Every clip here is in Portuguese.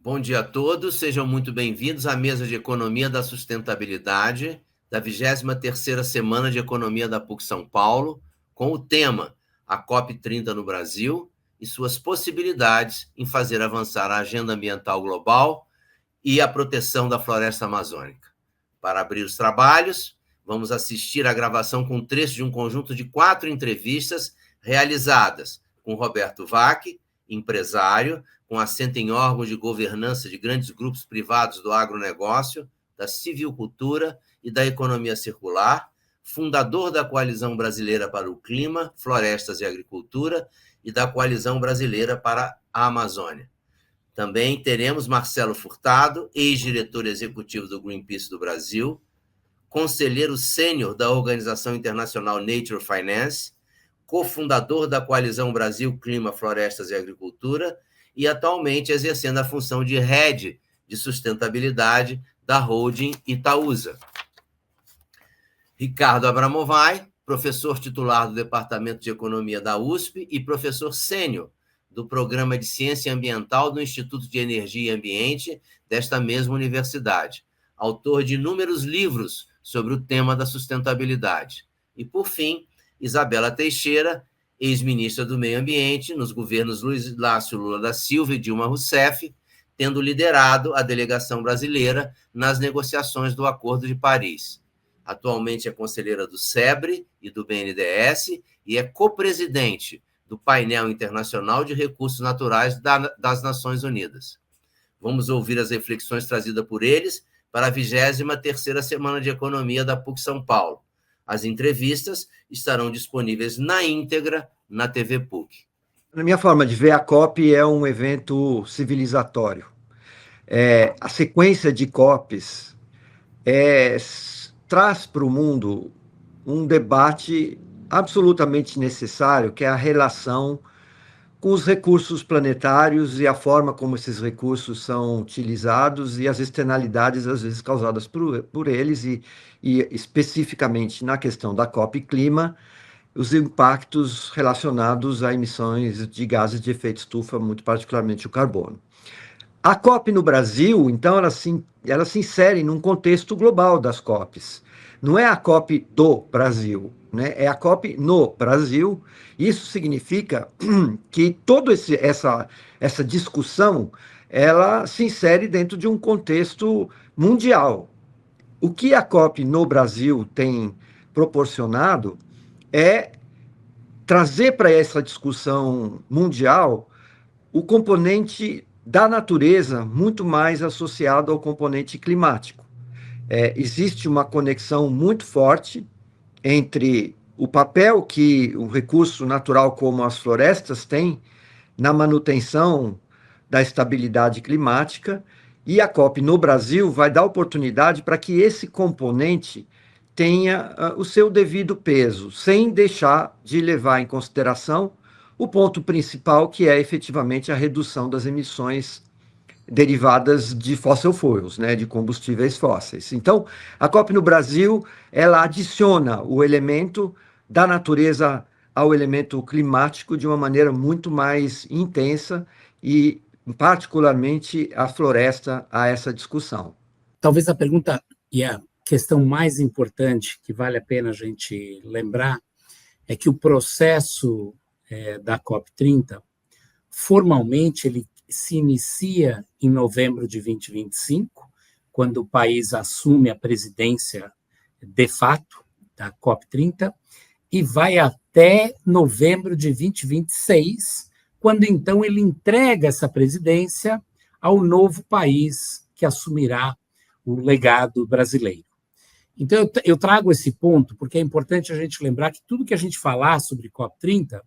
Bom dia a todos, sejam muito bem-vindos à mesa de Economia da Sustentabilidade da 23ª Semana de Economia da PUC São Paulo, com o tema A COP30 no Brasil e suas possibilidades em fazer avançar a agenda ambiental global e a proteção da floresta amazônica. Para abrir os trabalhos, vamos assistir à gravação com trecho de um conjunto de 4 entrevistas realizadas com Roberto Vac, empresário, com assento em órgãos de governança de grandes grupos privados do agronegócio, da civicultura e da economia circular, fundador da Coalizão Brasileira para o Clima, Florestas e Agricultura e da Coalizão Brasileira para a Amazônia. Também teremos Marcelo Furtado, ex-diretor executivo do Greenpeace do Brasil, conselheiro sênior da Organização Internacional Nature Finance, cofundador da Coalizão Brasil, Clima, Florestas e Agricultura e atualmente exercendo a função de head de sustentabilidade da holding Itaúsa. Ricardo Abramovay, professor titular do Departamento de Economia da USP e professor sênior do Programa de Ciência Ambiental do Instituto de Energia e Ambiente desta mesma universidade, autor de inúmeros livros sobre o tema da sustentabilidade. E, por fim, Isabela Teixeira, ex-ministra do Meio Ambiente nos governos Luiz Inácio Lula da Silva e Dilma Rousseff, tendo liderado a delegação brasileira nas negociações do Acordo de Paris. Atualmente é conselheira do SEBRE e do BNDES e é co-presidente do Painel Internacional de Recursos Naturais das Nações Unidas. Vamos ouvir as reflexões trazidas por eles para a 23ª Semana de Economia da PUC São Paulo. As entrevistas estarão disponíveis na íntegra na TV PUC. Na minha forma de ver, a COP é um evento civilizatório. A sequência de COPs traz para o mundo um debate absolutamente necessário, que é a relação com os recursos planetários e a forma como esses recursos são utilizados e as externalidades, às vezes, causadas por eles e especificamente na questão da COP Clima, os impactos relacionados a emissões de gases de efeito estufa, muito particularmente o carbono. A COP no Brasil, então, ela se insere num contexto global das COPs. Não é a COP do Brasil, né? É a COP no Brasil. Isso significa que toda essa discussão ela se insere dentro de um contexto mundial. O que a COP no Brasil tem proporcionado é trazer para essa discussão mundial o componente da natureza muito mais associado ao componente climático. Existe uma conexão muito forte entre o papel que o recurso natural como as florestas tem na manutenção da estabilidade climática, e a COP no Brasil vai dar oportunidade para que esse componente tenha o seu devido peso, sem deixar de levar em consideração o ponto principal, que é efetivamente a redução das emissões derivadas de fossil fuels, né, de combustíveis fósseis. Então, a COP no Brasil, ela adiciona o elemento da natureza ao elemento climático de uma maneira muito mais intensa e, particularmente, a floresta a essa discussão. Talvez a pergunta e a questão mais importante que vale a pena a gente lembrar é que o processo da COP30, formalmente, ele se inicia em novembro de 2025, quando o país assume a presidência de fato da COP30, e vai até novembro de 2026, quando então ele entrega essa presidência ao novo país que assumirá o legado brasileiro. Então, eu trago esse ponto porque é importante a gente lembrar que tudo que a gente falar sobre COP30,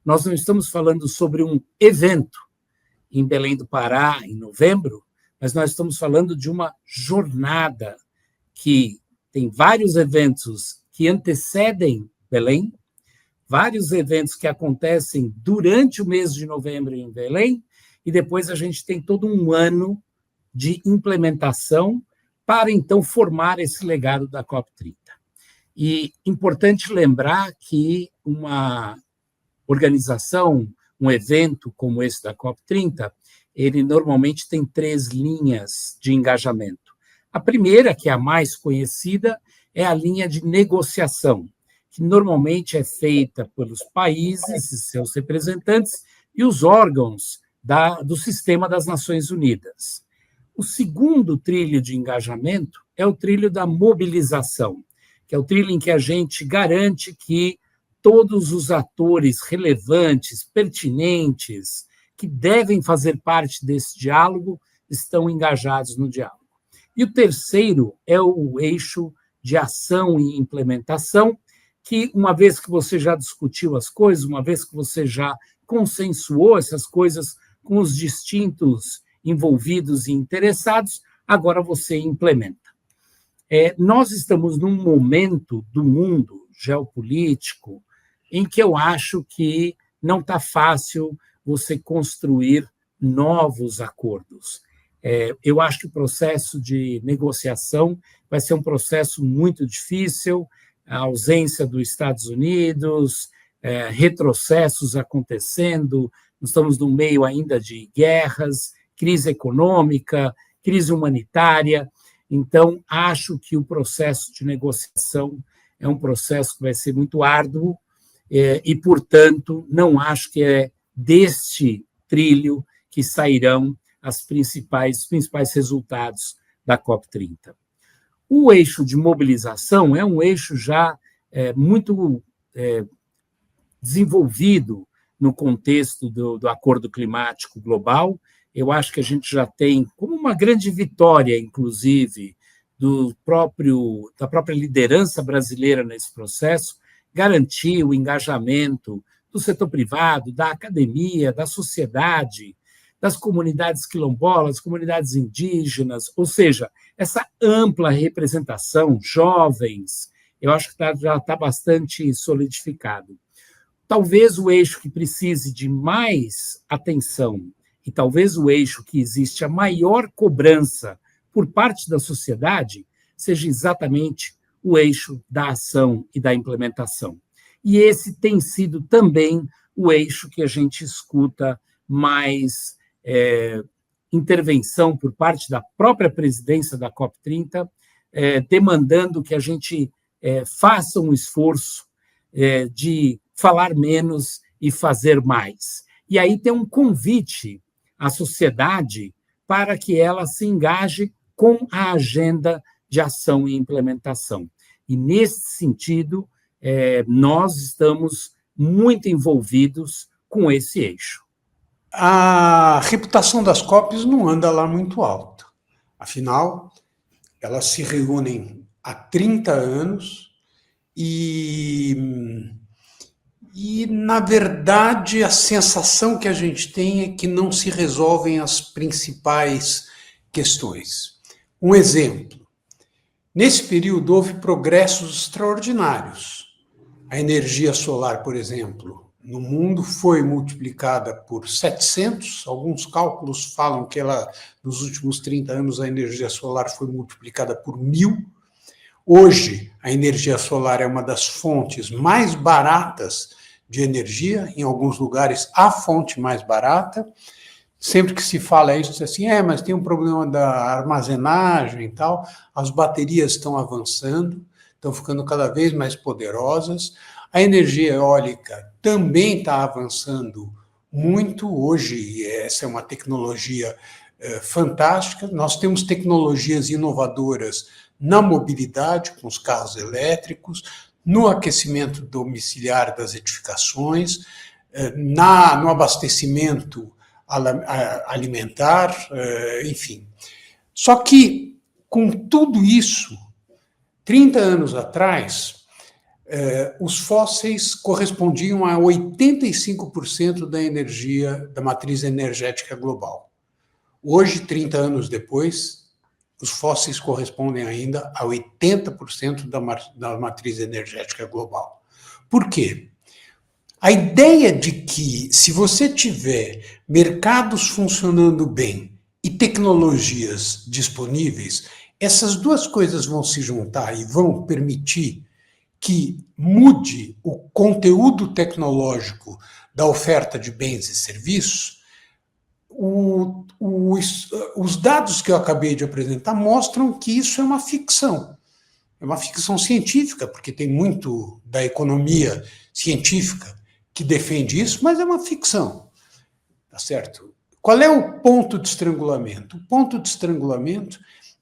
nós não estamos falando sobre um evento em Belém do Pará, em novembro, mas nós estamos falando de uma jornada que tem vários eventos que antecedem Belém, vários eventos que acontecem durante o mês de novembro em Belém, e depois a gente tem todo um ano de implementação para, então, formar esse legado da COP30. E importante lembrar que uma organização, um evento como esse da COP30, ele normalmente tem 3 linhas de engajamento. A primeira, que é a mais conhecida, é a linha de negociação, que normalmente é feita pelos países e seus representantes e os órgãos do Sistema das Nações Unidas. O segundo trilho de engajamento é o trilho da mobilização, que é o trilho em que a gente garante que todos os atores relevantes, pertinentes, que devem fazer parte desse diálogo, estão engajados no diálogo. E o terceiro é o eixo de ação e implementação, que, uma vez que você já discutiu as coisas, uma vez que você já consensuou essas coisas com os distintos envolvidos e interessados, agora você implementa. Nós estamos num momento do mundo geopolítico em que eu acho que não está fácil você construir novos acordos. Eu acho que o processo de negociação vai ser um processo muito difícil, a ausência dos Estados Unidos, retrocessos acontecendo, estamos no meio ainda de guerras, crise econômica, crise humanitária. Então, acho que o processo de negociação é um processo que vai ser muito árduo e, portanto, não acho que é deste trilho que sairão os principais resultados da COP30. O eixo de mobilização é um eixo já muito desenvolvido no contexto do Acordo Climático Global. Eu acho que a gente já tem, como uma grande vitória, inclusive, da própria liderança brasileira nesse processo, garantir o engajamento do setor privado, da academia, da sociedade, das comunidades quilombolas, comunidades indígenas, ou seja, essa ampla representação, jovens, eu acho que já está bastante solidificado. Talvez o eixo que precise de mais atenção e talvez o eixo que existe a maior cobrança por parte da sociedade seja exatamente o eixo da ação e da implementação. E esse tem sido também o eixo que a gente escuta mais intervenção por parte da própria presidência da COP30, demandando que a gente faça um esforço de falar menos e fazer mais. E aí tem um convite à sociedade para que ela se engaje com a agenda de ação e implementação. E, nesse sentido, nós estamos muito envolvidos com esse eixo. A reputação das COPs não anda lá muito alta. Afinal, elas se reúnem há 30 anos e, na verdade, a sensação que a gente tem é que não se resolvem as principais questões. Um exemplo. Nesse período, houve progressos extraordinários. A energia solar, por exemplo, no mundo foi multiplicada por 700. Alguns cálculos falam que nos últimos 30 anos, a energia solar foi multiplicada por 1000. Hoje, a energia solar é uma das fontes mais baratas de energia. Em alguns lugares, a fonte mais barata. Sempre que se fala isso, diz assim, mas tem um problema da armazenagem e tal. As baterias estão avançando, estão ficando cada vez mais poderosas. A energia eólica também está avançando muito. Hoje, essa é uma tecnologia fantástica. Nós temos tecnologias inovadoras na mobilidade, com os carros elétricos, no aquecimento domiciliar das edificações, no abastecimento alimentar, enfim. Só que, com tudo isso, 30 anos atrás, os fósseis correspondiam a 85% da energia da matriz energética global. Hoje, 30 anos depois, os fósseis correspondem ainda a 80% da matriz energética global. Por quê? A ideia de que, se você tiver mercados funcionando bem e tecnologias disponíveis, essas duas coisas vão se juntar e vão permitir que mude o conteúdo tecnológico da oferta de bens e serviços, os dados que eu acabei de apresentar mostram que isso é uma ficção. É uma ficção científica, porque tem muito da economia científica que defende isso, mas é uma ficção. Tá certo? Qual é o ponto de estrangulamento? O ponto de estrangulamento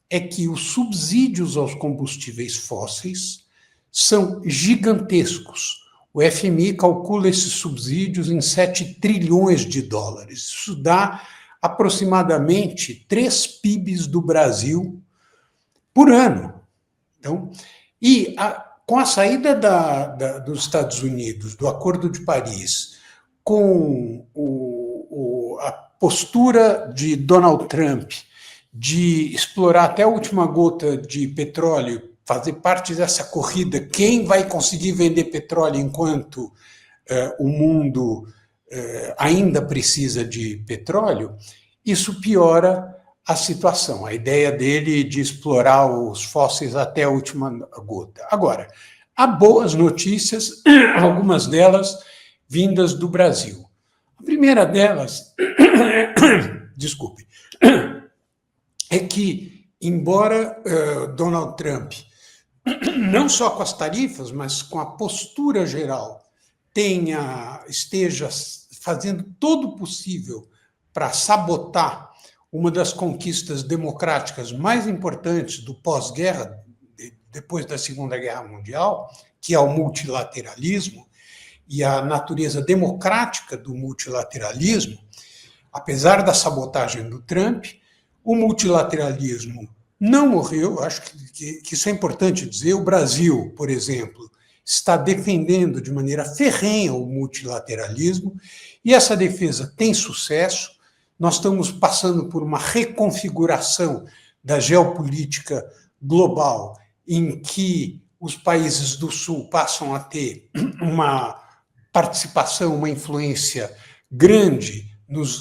é que os subsídios aos combustíveis fósseis são gigantescos. O FMI calcula esses subsídios em 7 trilhões de dólares. Isso dá aproximadamente 3 PIBs do Brasil por ano. Então, com a saída dos Estados Unidos, do Acordo de Paris, com a postura de Donald Trump de explorar até a última gota de petróleo, fazer parte dessa corrida, quem vai conseguir vender petróleo enquanto o mundo ainda precisa de petróleo, isso piora a situação. A ideia dele de explorar os fósseis até a última gota. Agora, há boas notícias, algumas delas vindas do Brasil. A primeira delas, desculpe, é que, embora Donald Trump, não só com as tarifas, mas com a postura geral, esteja fazendo todo o possível para sabotar uma das conquistas democráticas mais importantes do pós-guerra, depois da Segunda Guerra Mundial, que é o multilateralismo, e a natureza democrática do multilateralismo, apesar da sabotagem do Trump, o multilateralismo não morreu. Acho que isso é importante dizer. O Brasil, por exemplo, está defendendo de maneira ferrenha o multilateralismo, e essa defesa tem sucesso. Nós estamos passando por uma reconfiguração da geopolítica global, em que os países do Sul passam a ter uma participação, uma influência grande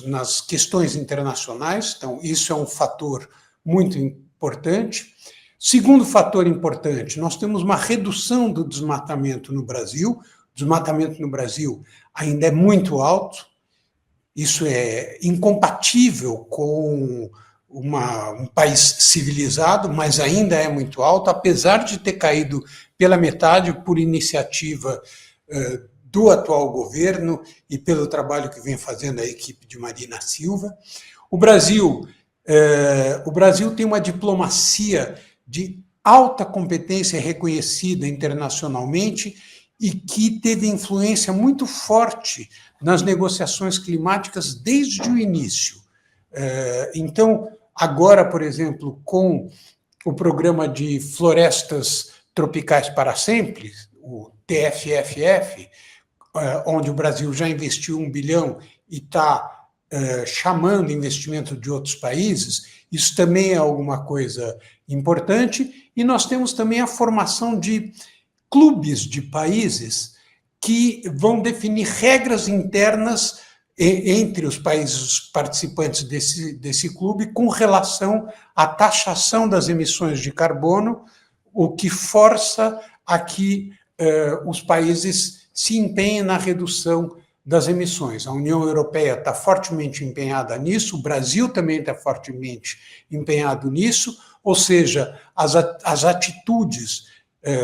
nas questões internacionais. Então, isso é um fator muito importante. Segundo fator importante, nós temos uma redução do desmatamento no Brasil. O desmatamento no Brasil ainda é muito alto. Isso é incompatível com um país civilizado, mas ainda é muito alto, apesar de ter caído pela metade por iniciativa do atual governo e pelo trabalho que vem fazendo a equipe de Marina Silva. O Brasil tem uma diplomacia de alta competência reconhecida internacionalmente e que teve influência muito forte nas negociações climáticas desde o início. Então, agora, por exemplo, com o programa de florestas tropicais para sempre, o TFFF, onde o Brasil já investiu 1 bilhão e está chamando investimento de outros países, isso também é alguma coisa importante. E nós temos também a formação de clubes de países que vão definir regras internas entre os países participantes desse clube com relação à taxação das emissões de carbono, o que força a que os países se empenhem na redução das emissões. A União Europeia está fortemente empenhada nisso, o Brasil também está fortemente empenhado nisso, ou seja, as atitudes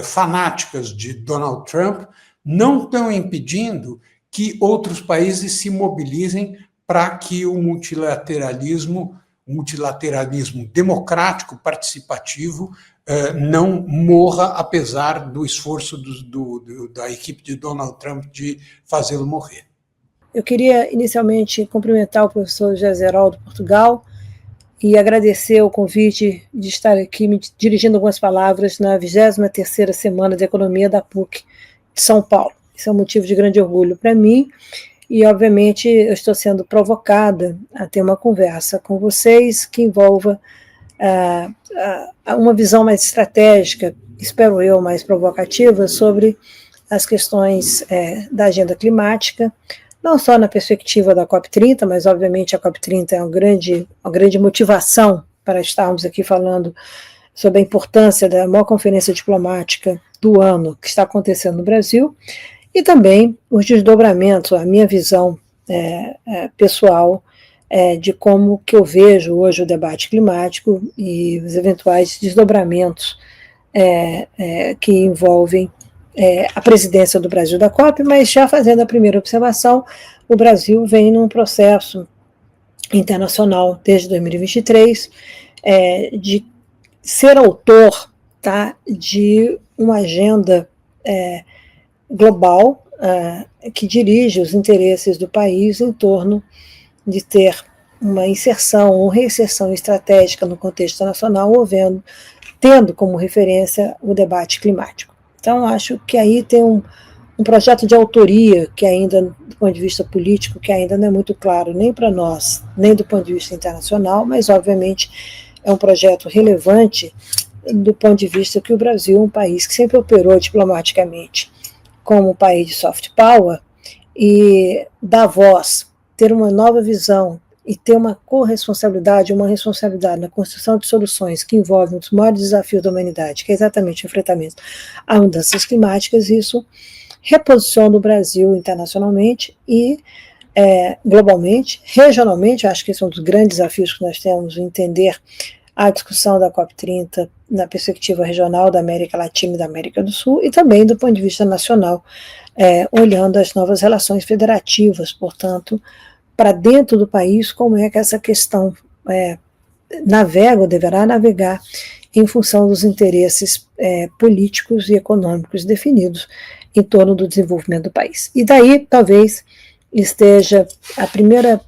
fanáticas de Donald Trump não estão impedindo que outros países se mobilizem para que o multilateralismo democrático, participativo, não morra, apesar do esforço da equipe de Donald Trump de fazê-lo morrer. Eu queria, inicialmente, cumprimentar o professor José Zeraldo Portugal e agradecer o convite de estar aqui me dirigindo algumas palavras na 23ª Semana de Economia da PUC de São Paulo. Isso é um motivo de grande orgulho para mim e, obviamente, eu estou sendo provocada a ter uma conversa com vocês que envolva uma visão mais estratégica, espero eu, mais provocativa, sobre as questões da agenda climática, não só na perspectiva da COP30, mas, obviamente, a COP30 é uma grande motivação para estarmos aqui falando sobre a importância da maior conferência diplomática do ano que está acontecendo no Brasil, e também os desdobramentos, a minha visão pessoal de como que eu vejo hoje o debate climático e os eventuais desdobramentos que envolvem a presidência do Brasil da COP, mas já fazendo a primeira observação, o Brasil vem num processo internacional desde 2023 de ser autor, tá, de uma agenda global que dirige os interesses do país em torno de ter uma inserção ou reinserção estratégica no contexto nacional, tendo como referência o debate climático. Então, acho que aí tem um projeto de autoria que ainda, do ponto de vista político, que ainda não é muito claro nem para nós, nem do ponto de vista internacional, mas, obviamente, é um projeto relevante do ponto de vista que o Brasil é um país que sempre operou diplomaticamente como um país de soft power e dar voz, ter uma nova visão e ter uma corresponsabilidade, uma responsabilidade na construção de soluções que envolvem um dos maiores desafios da humanidade, que é exatamente o enfrentamento a mudanças climáticas. Isso reposiciona o Brasil internacionalmente e globalmente, regionalmente. Acho que esse é um dos grandes desafios que nós temos, entender a discussão da COP30 na perspectiva regional da América Latina e da América do Sul, e também do ponto de vista nacional, olhando as novas relações federativas, portanto, para dentro do país, como é que essa questão navega ou deverá navegar em função dos interesses políticos e econômicos definidos em torno do desenvolvimento do país. E daí, talvez, esteja a primeira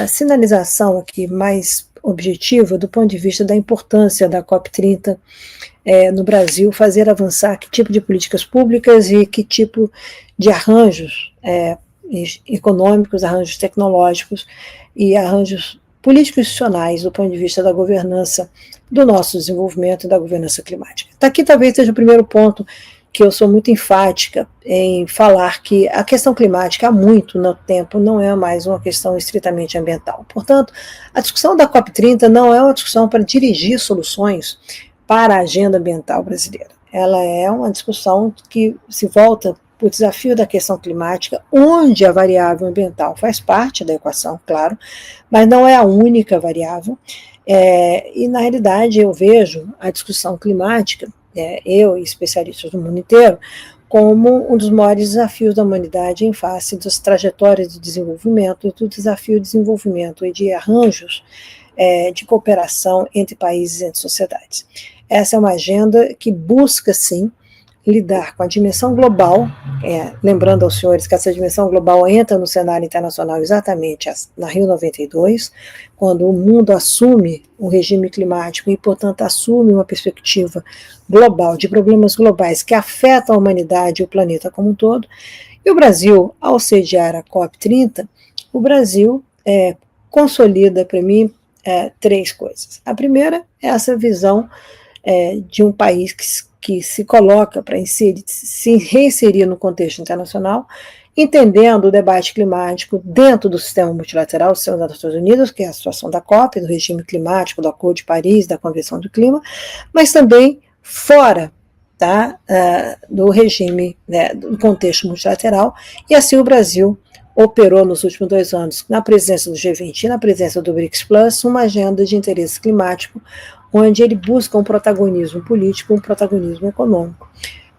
sinalização aqui mais objetiva do ponto de vista da importância da COP30 no Brasil, fazer avançar que tipo de políticas públicas e que tipo de arranjos econômicos, arranjos tecnológicos e arranjos políticos institucionais do ponto de vista da governança do nosso desenvolvimento e da governança climática. Daqui talvez seja o primeiro ponto que eu sou muito enfática em falar que a questão climática há muito no tempo não é mais uma questão estritamente ambiental. Portanto, a discussão da COP30 não é uma discussão para dirigir soluções para a agenda ambiental brasileira. Ela é uma discussão que se volta para o desafio da questão climática, onde a variável ambiental faz parte da equação, claro, mas não é a única variável. E, na realidade, eu vejo a discussão climática, eu e especialistas do mundo inteiro, como um dos maiores desafios da humanidade em face das trajetórias de desenvolvimento e do desafio de desenvolvimento e de arranjos de cooperação entre países e entre sociedades. Essa é uma agenda que busca, sim, lidar com a dimensão global, lembrando aos senhores que essa dimensão global entra no cenário internacional exatamente na Rio 92, quando o mundo assume o regime climático e, portanto, assume uma perspectiva global, de problemas globais que afetam a humanidade e o planeta como um todo. E o Brasil, ao sediar a COP30, o Brasil consolida, para mim, três coisas. A primeira é essa visão de um país que se coloca para se reinserir no contexto internacional, entendendo o debate climático dentro do sistema multilateral, o sistema das Nações Unidas, que é a situação da COP, do regime climático, do Acordo de Paris, da Convenção do Clima, mas também fora do regime, do contexto multilateral, e assim o Brasil operou nos últimos 2 anos, na presença do G20 e na presença do BRICS Plus, uma agenda de interesse climático, onde ele busca um protagonismo político, um protagonismo econômico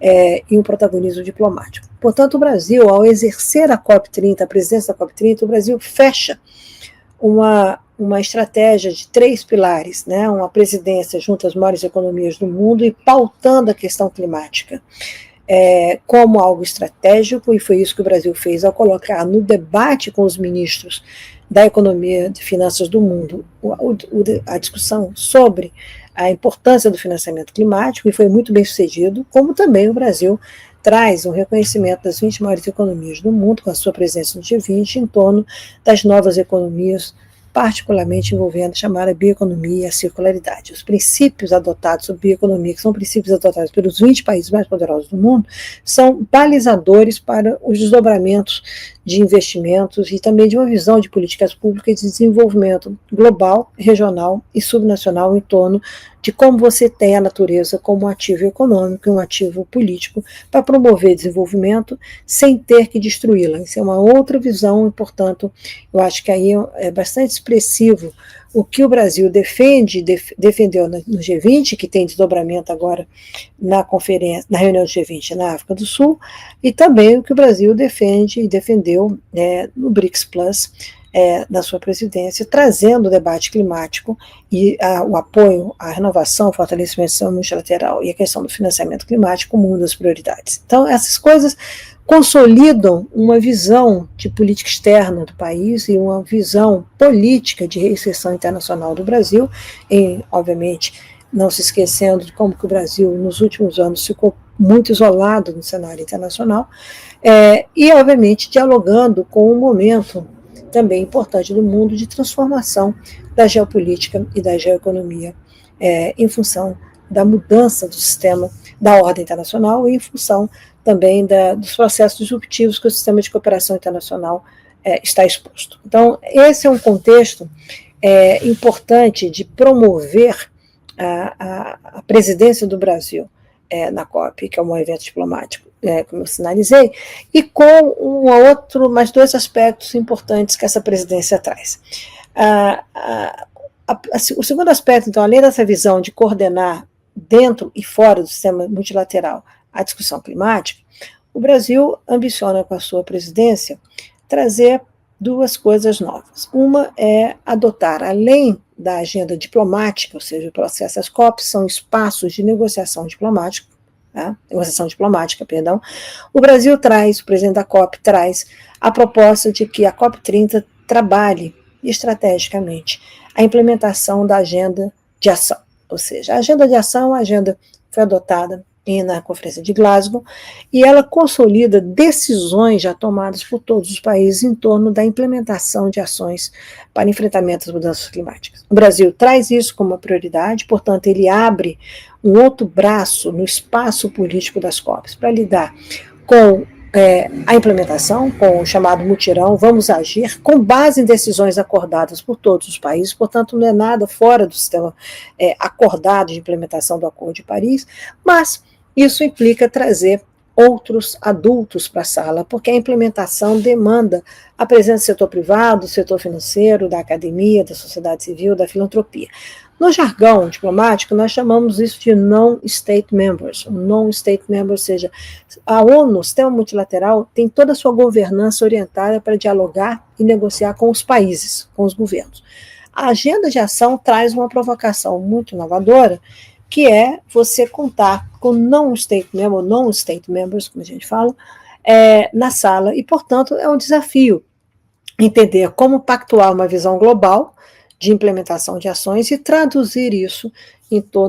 e um protagonismo diplomático. Portanto, o Brasil, ao exercer a COP30, a presidência da COP30, o Brasil fecha uma estratégia de 3 pilares, uma presidência junto às maiores economias do mundo e pautando a questão climática como algo estratégico, e foi isso que o Brasil fez ao colocar no debate com os ministros da economia e de finanças do mundo a discussão sobre a importância do financiamento climático, e foi muito bem sucedido, como também o Brasil traz um reconhecimento das 20 maiores economias do mundo, com a sua presença no G20, em torno das novas economias, particularmente envolvendo a chamada bioeconomia e a circularidade. Os princípios adotados sobre bioeconomia, que são princípios adotados pelos 20 países mais poderosos do mundo, são balizadores para os desdobramentos de investimentos e também de uma visão de políticas públicas de desenvolvimento global, regional e subnacional em torno de como você tem a natureza como um ativo econômico e um ativo político para promover desenvolvimento sem ter que destruí-la. Isso é uma outra visão e, portanto, eu acho que aí é bastante expressivo o que o Brasil defendeu no G20, que tem desdobramento agora na conferência, na reunião do G20 na África do Sul, e também o que o Brasil defende e defendeu no BRICS Plus, na sua presidência, trazendo o debate climático e o apoio à renovação, o fortalecimento do sistema multilateral e a questão do financiamento climático como uma das prioridades. Então, essas coisas consolidam uma visão de política externa do país e uma visão política de reinserção internacional do Brasil, e, obviamente, não se esquecendo de como que o Brasil, nos últimos anos, ficou muito isolado no cenário internacional, e, obviamente, dialogando com um momento também importante do mundo de transformação da geopolítica e da geoeconomia em função da mudança do sistema da ordem internacional e em função também dos processos disruptivos que o sistema de cooperação internacional está exposto. Então, esse é um contexto importante de promover a presidência do Brasil na COP, que é um evento diplomático, como eu sinalizei, e com mais dois aspectos importantes que essa presidência traz. O segundo aspecto, então, além dessa visão de coordenar dentro e fora do sistema multilateral a discussão climática, o Brasil ambiciona com a sua presidência trazer duas coisas novas. Uma é adotar, além da agenda diplomática, ou seja, o processo das COPs são espaços de negociação diplomática, o Brasil traz, o presidente da COP traz a proposta de que a COP30 trabalhe estrategicamente a implementação da agenda de ação, ou seja, a agenda de ação, a agenda foi adotada na Conferência de Glasgow, e ela consolida decisões já tomadas por todos os países em torno da implementação de ações para enfrentamento das mudanças climáticas. O Brasil traz isso como uma prioridade, portanto, ele abre um outro braço no espaço político das COPs para lidar com a implementação, com o chamado mutirão, vamos agir, com base em decisões acordadas por todos os países, portanto, não é nada fora do sistema acordado de implementação do Acordo de Paris, mas isso implica trazer outros adultos para a sala, porque a implementação demanda a presença do setor privado, do setor financeiro, da academia, da sociedade civil, da filantropia. No jargão diplomático, nós chamamos isso de non-state members. O non-state member, ou seja, a ONU, o sistema multilateral, tem toda a sua governança orientada para dialogar e negociar com os países, com os governos. A agenda de ação traz uma provocação muito inovadora, que é você contar com non-state members, como a gente fala, na sala, e, portanto, é um desafio entender como pactuar uma visão global de implementação de ações e traduzir isso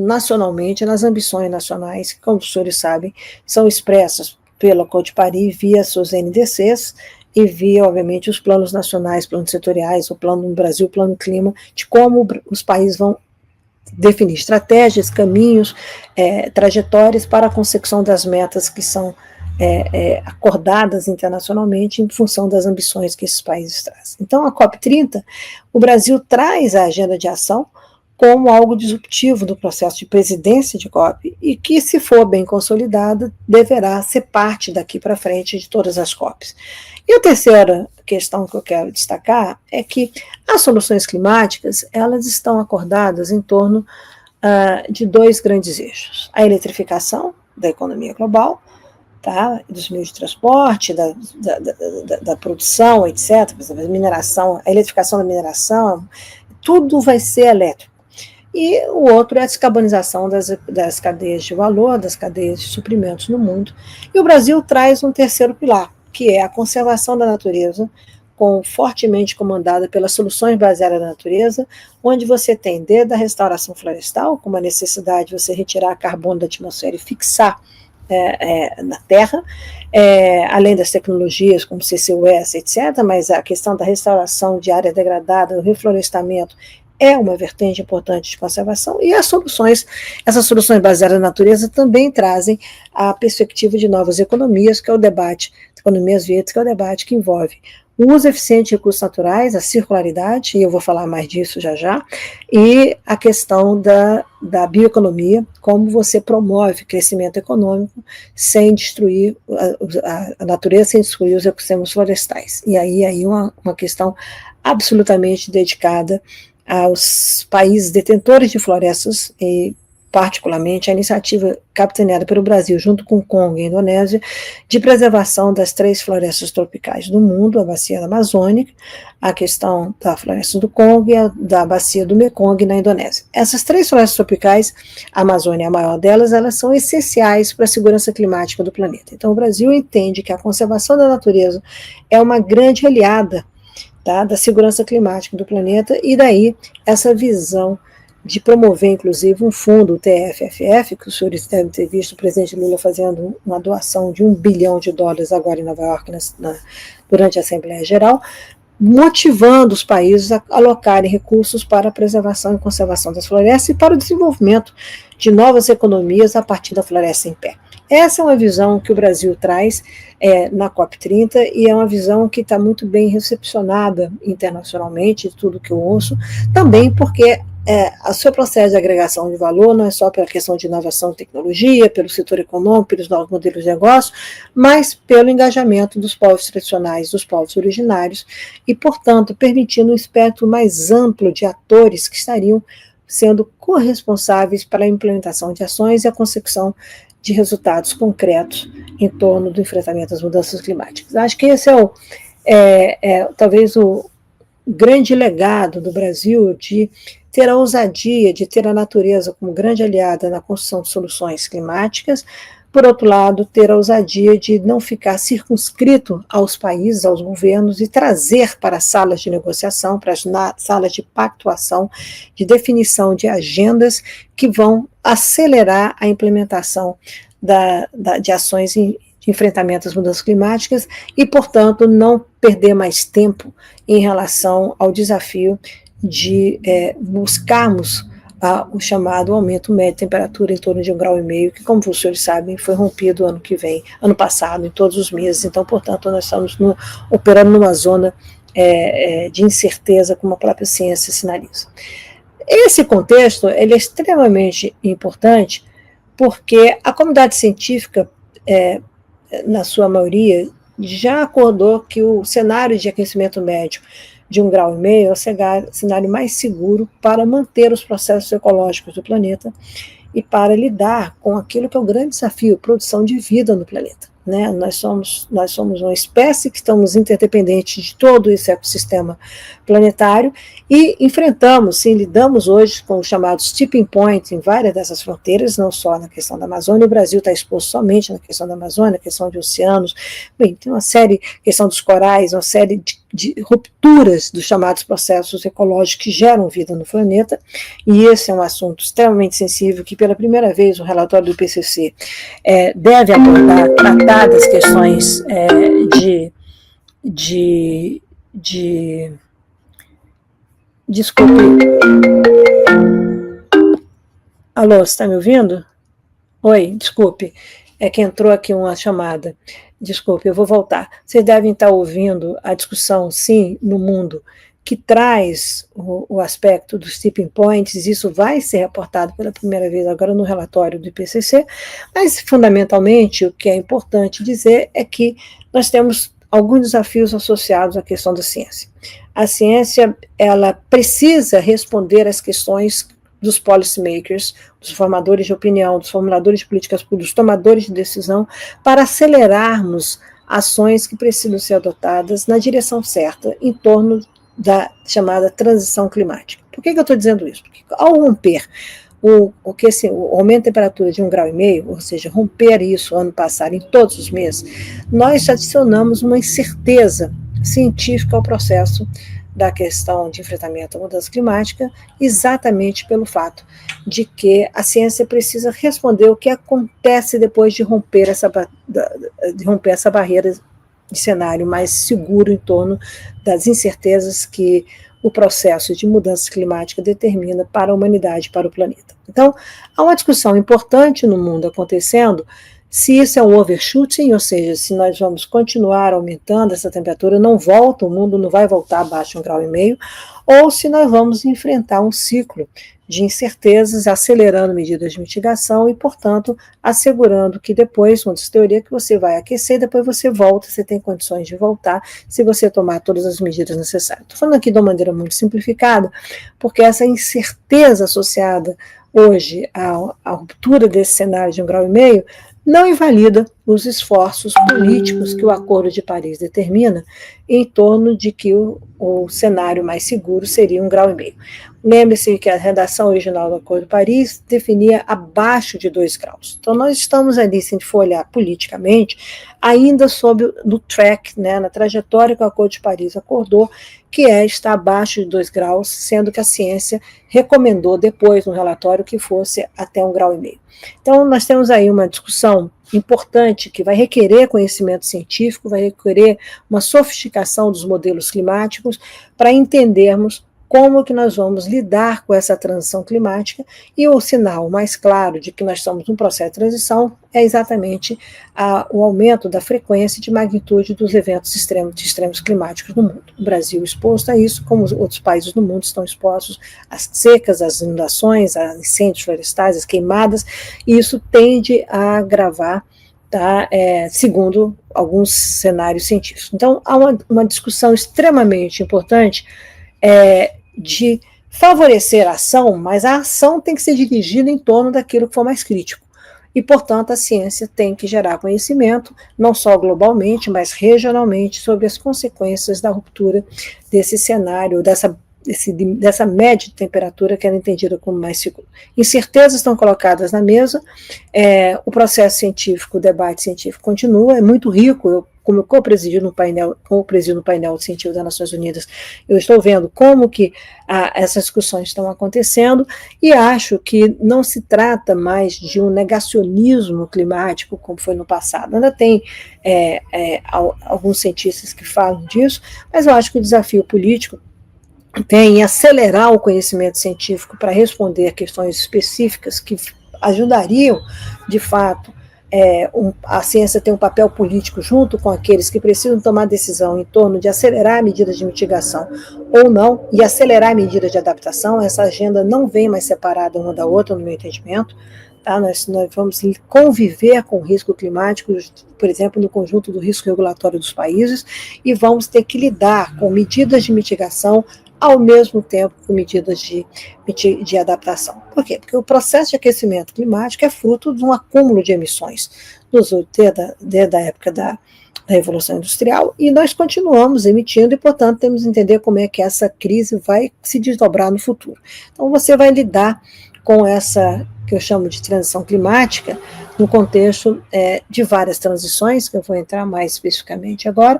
nacionalmente nas ambições nacionais, que, como os senhores sabem, são expressas pelo Acordo de Paris via seus NDCs e via, obviamente, os planos nacionais, planos setoriais, o plano no Brasil, o plano clima, de como os países vão definir estratégias, caminhos, trajetórias para a consecução das metas que são acordadas internacionalmente em função das ambições que esses países trazem. Então, a COP30, o Brasil traz a agenda de ação como algo disruptivo do processo de presidência de COP e que, se for bem consolidada, deverá ser parte daqui para frente de todas as COPs. E a terceira questão que eu quero destacar é que as soluções climáticas, elas estão acordadas em torno de dois grandes eixos: a eletrificação da economia global, dos meios de transporte, da produção, etc., por exemplo, a mineração, a eletrificação da mineração, tudo vai ser elétrico. E o outro é a descarbonização das cadeias de valor, das cadeias de suprimentos no mundo. E o Brasil traz um terceiro pilar, que é a conservação da natureza, fortemente comandada pelas soluções baseadas na natureza, onde você tem desde a restauração florestal, como a necessidade de você retirar carbono da atmosfera e fixar na Terra, além das tecnologias como CCUS, etc., mas a questão da restauração de área degradada, o reflorestamento, é uma vertente importante de conservação, e essas soluções baseadas na natureza também trazem a perspectiva de novas economias, que é o debate, economias verdes, que é o debate que envolve o uso eficiente de recursos naturais, a circularidade, e eu vou falar mais disso já já, e a questão da bioeconomia, como você promove crescimento econômico sem destruir a natureza, sem destruir os ecossistemas florestais. E aí uma questão absolutamente dedicada aos países detentores de florestas, e particularmente a iniciativa capitaneada pelo Brasil, junto com o Congo e a Indonésia, de preservação das 3 florestas tropicais do mundo, a bacia amazônica, a questão da floresta do Congo e da bacia do Mekong na Indonésia. Essas 3 florestas tropicais, a Amazônia é a maior delas, elas são essenciais para a segurança climática do planeta. Então o Brasil entende que a conservação da natureza é uma grande aliada, tá, da segurança climática do planeta, e daí essa visão de promover, inclusive, um fundo, o TFFF, que os senhores devem ter visto o presidente Lula fazendo uma doação de $1 bilhão agora em Nova York, durante a Assembleia Geral, motivando os países a alocarem recursos para a preservação e conservação das florestas e para o desenvolvimento de novas economias a partir da floresta em pé. Essa é uma visão que o Brasil traz na COP30, e é uma visão que está muito bem recepcionada internacionalmente, de tudo que eu ouço, também porque o seu processo de agregação de valor não é só pela questão de inovação e tecnologia, pelo setor econômico, pelos novos modelos de negócio, mas pelo engajamento dos povos tradicionais, dos povos originários, e, portanto, permitindo um espectro mais amplo de atores que estariam sendo corresponsáveis pela implementação de ações e a consecução de resultados concretos em torno do enfrentamento às mudanças climáticas. Acho que esse é talvez o grande legado do Brasil, de ter a ousadia de ter a natureza como grande aliada na construção de soluções climáticas, por outro lado, ter a ousadia de não ficar circunscrito aos países, aos governos, e trazer para as salas de negociação, para as salas de pactuação, de definição de agendas que vão acelerar a implementação de ações de enfrentamento às mudanças climáticas e, portanto, não perder mais tempo em relação ao desafio de buscarmos o chamado aumento médio de temperatura em torno de 1,5 graus, que, como os senhores sabem, foi rompido ano passado, em todos os meses. Então, portanto, nós estamos operando numa zona de incerteza, como a própria ciência sinaliza. Esse contexto ele é extremamente importante, porque a comunidade científica, na sua maioria, já acordou que o cenário de aquecimento médio de 1,5 graus é o cenário mais seguro para manter os processos ecológicos do planeta e para lidar com aquilo que é o grande desafio, produção de vida no planeta. Né? Nós somos uma espécie que estamos interdependentes de todo esse ecossistema planetário e enfrentamos, sim, lidamos hoje com os chamados tipping points em várias dessas fronteiras, não só na questão da Amazônia. O Brasil está exposto somente na questão da Amazônia, na questão de oceanos, bem, tem uma série, questão dos corais, uma série de rupturas dos chamados processos ecológicos que geram vida no planeta, e esse é um assunto extremamente sensível que, pela primeira vez, o relatório do IPCC deve abordar, tratar das questões Desculpe. Alô, você está me ouvindo? Oi, desculpe, é que entrou aqui uma chamada. Desculpe, eu vou voltar. Vocês devem estar ouvindo a discussão, sim, no mundo, que traz o aspecto dos tipping points. Isso vai ser reportado pela primeira vez agora no relatório do IPCC, mas, fundamentalmente, o que é importante dizer é que nós temos alguns desafios associados à questão da ciência. A ciência, ela precisa responder às questões dos policymakers, dos formadores de opinião, dos formuladores de políticas públicas, dos tomadores de decisão, para acelerarmos ações que precisam ser adotadas na direção certa, em torno da chamada transição climática. Por que eu estou dizendo isso? Porque ao romper o aumento de temperatura de 1,5 graus, ou seja, romper isso ano passado em todos os meses, nós adicionamos uma incerteza científica ao processo da questão de enfrentamento à mudança climática, exatamente pelo fato de que a ciência precisa responder o que acontece depois de romper essa barreira de cenário mais seguro em torno das incertezas que o processo de mudança climática determina para a humanidade, para o planeta. Então, há uma discussão importante no mundo acontecendo se isso é um overshooting, ou seja, se nós vamos continuar aumentando essa temperatura, não volta, o mundo não vai voltar abaixo de 1,5 grau, ou se nós vamos enfrentar um ciclo de incertezas, acelerando medidas de mitigação e, portanto, assegurando que depois, uma teoria, que você vai aquecer, depois você volta, você tem condições de voltar, se você tomar todas as medidas necessárias. Estou falando aqui de uma maneira muito simplificada, porque essa incerteza associada hoje à ruptura desse cenário de 1,5 grau não invalida os esforços políticos que o Acordo de Paris determina em torno de que o cenário mais seguro seria 1,5 grau. Lembre-se que a redação original do Acordo de Paris definia abaixo de 2 graus. Então, nós estamos ali, se a gente for olhar politicamente, ainda no track, né, na trajetória que o Acordo de Paris acordou, que está abaixo de 2 graus, sendo que a ciência recomendou depois, no relatório, que fosse até 1,5 grau. Então, nós temos aí uma discussão importante que vai requerer conhecimento científico, vai requerer uma sofisticação dos modelos climáticos para entendermos como que nós vamos lidar com essa transição climática, e o sinal mais claro de que nós estamos num processo de transição é exatamente o aumento da frequência e de magnitude dos eventos extremos climáticos no mundo. O Brasil exposto a isso, como os outros países do mundo estão expostos às secas, às inundações, a incêndios florestais, às queimadas, e isso tende a agravar, tá, segundo alguns cenários científicos. Então, há uma discussão extremamente importante de favorecer a ação, mas a ação tem que ser dirigida em torno daquilo que for mais crítico. E, portanto, a ciência tem que gerar conhecimento, não só globalmente, mas regionalmente, sobre as consequências da ruptura desse cenário, dessa média de temperatura que era entendida como mais segura. Incertezas estão colocadas na mesa, o processo científico, o debate científico continua, é muito rico. Como eu co-presido no painel científico das Nações Unidas, eu estou vendo como que essas discussões estão acontecendo, e acho que não se trata mais de um negacionismo climático, como foi no passado. Ainda tem alguns cientistas que falam disso, mas eu acho que o desafio político tem em acelerar o conhecimento científico para responder a questões específicas que ajudariam, de fato, a ciência tem um papel político junto com aqueles que precisam tomar decisão em torno de acelerar medidas de mitigação ou não, e acelerar medidas de adaptação. Essa agenda não vem mais separada uma da outra, no meu entendimento. Tá? Nós vamos conviver com o risco climático, por exemplo, no conjunto do risco regulatório dos países, e vamos ter que lidar com medidas de mitigação ao mesmo tempo com medidas de adaptação. Por quê? Porque o processo de aquecimento climático é fruto de um acúmulo de emissões desde a época da Revolução Industrial, e nós continuamos emitindo, e, portanto, temos que entender como é que essa crise vai se desdobrar no futuro. Então, você vai lidar com essa, que eu chamo de transição climática, no contexto de várias transições, que eu vou entrar mais especificamente agora,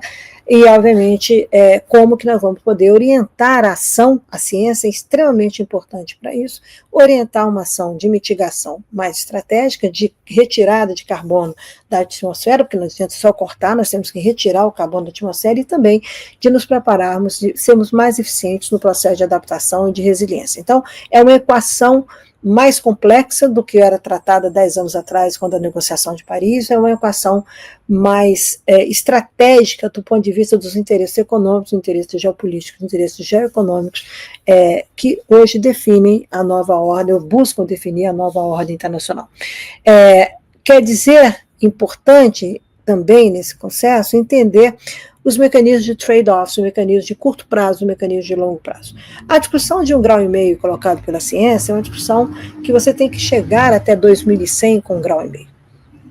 e, obviamente, como que nós vamos poder orientar a ação. A ciência é extremamente importante para isso, orientar uma ação de mitigação mais estratégica, de retirada de carbono da atmosfera, porque não adianta só cortar, nós temos que retirar o carbono da atmosfera, e também de nos prepararmos, de sermos mais eficientes no processo de adaptação e de resiliência. Então, é uma equação mais complexa do que era tratada 10 anos atrás, quando a negociação de Paris, é uma equação mais estratégica do ponto de vista dos interesses econômicos, dos interesses geopolíticos, dos interesses geoeconômicos, que hoje definem a nova ordem, ou buscam definir a nova ordem internacional. Quer dizer, importante também nesse processo, entender os mecanismos de trade-offs, os mecanismos de curto prazo, os mecanismos de longo prazo. A discussão de 1,5 grau colocado pela ciência é uma discussão que você tem que chegar até 2100 com 1,5 grau.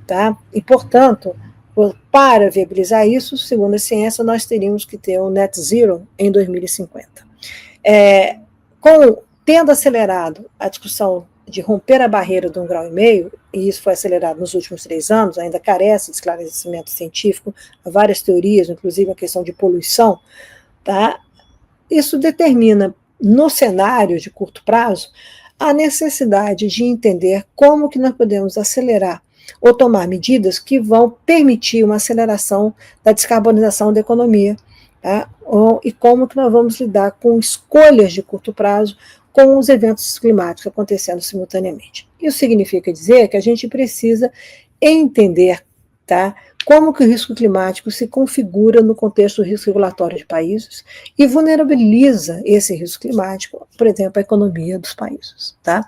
Tá? E, portanto, para viabilizar isso, segundo a ciência, nós teríamos que ter um net zero em 2050. Tendo acelerado a discussão de romper a barreira do 1,5 grau, e isso foi acelerado nos últimos 3 anos, ainda carece de esclarecimento científico, há várias teorias, inclusive a questão de poluição, tá? Isso determina, no cenário de curto prazo, a necessidade de entender como que nós podemos acelerar ou tomar medidas que vão permitir uma aceleração da descarbonização da economia, tá? E como que nós vamos lidar com escolhas de curto prazo com os eventos climáticos acontecendo simultaneamente. Isso significa dizer que a gente precisa entender, tá, como que o risco climático se configura no contexto do risco regulatório de países e vulnerabiliza esse risco climático, por exemplo, a economia dos países. Tá?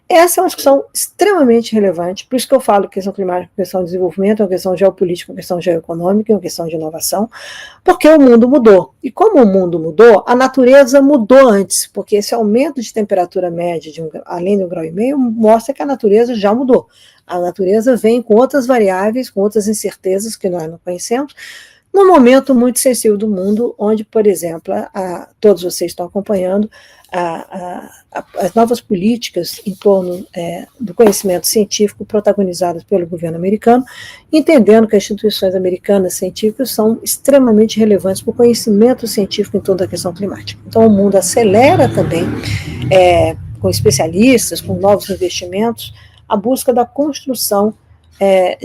Essa é uma discussão extremamente relevante, por isso que eu falo que questão climática é uma questão de desenvolvimento, é uma questão geopolítica, é uma questão geoeconômica, é uma questão de inovação, porque o mundo mudou. E como o mundo mudou, a natureza mudou antes, porque esse aumento de temperatura média além de 1,5 graus mostra que a natureza já mudou. A natureza vem com outras variáveis, com outras incertezas que nós não conhecemos, num momento muito sensível do mundo, onde, por exemplo, todos vocês estão acompanhando as novas políticas em torno do conhecimento científico protagonizadas pelo governo americano, entendendo que as instituições americanas científicas são extremamente relevantes para o conhecimento científico em torno da questão climática. Então, o mundo acelera também, com especialistas, com novos investimentos, a busca da construção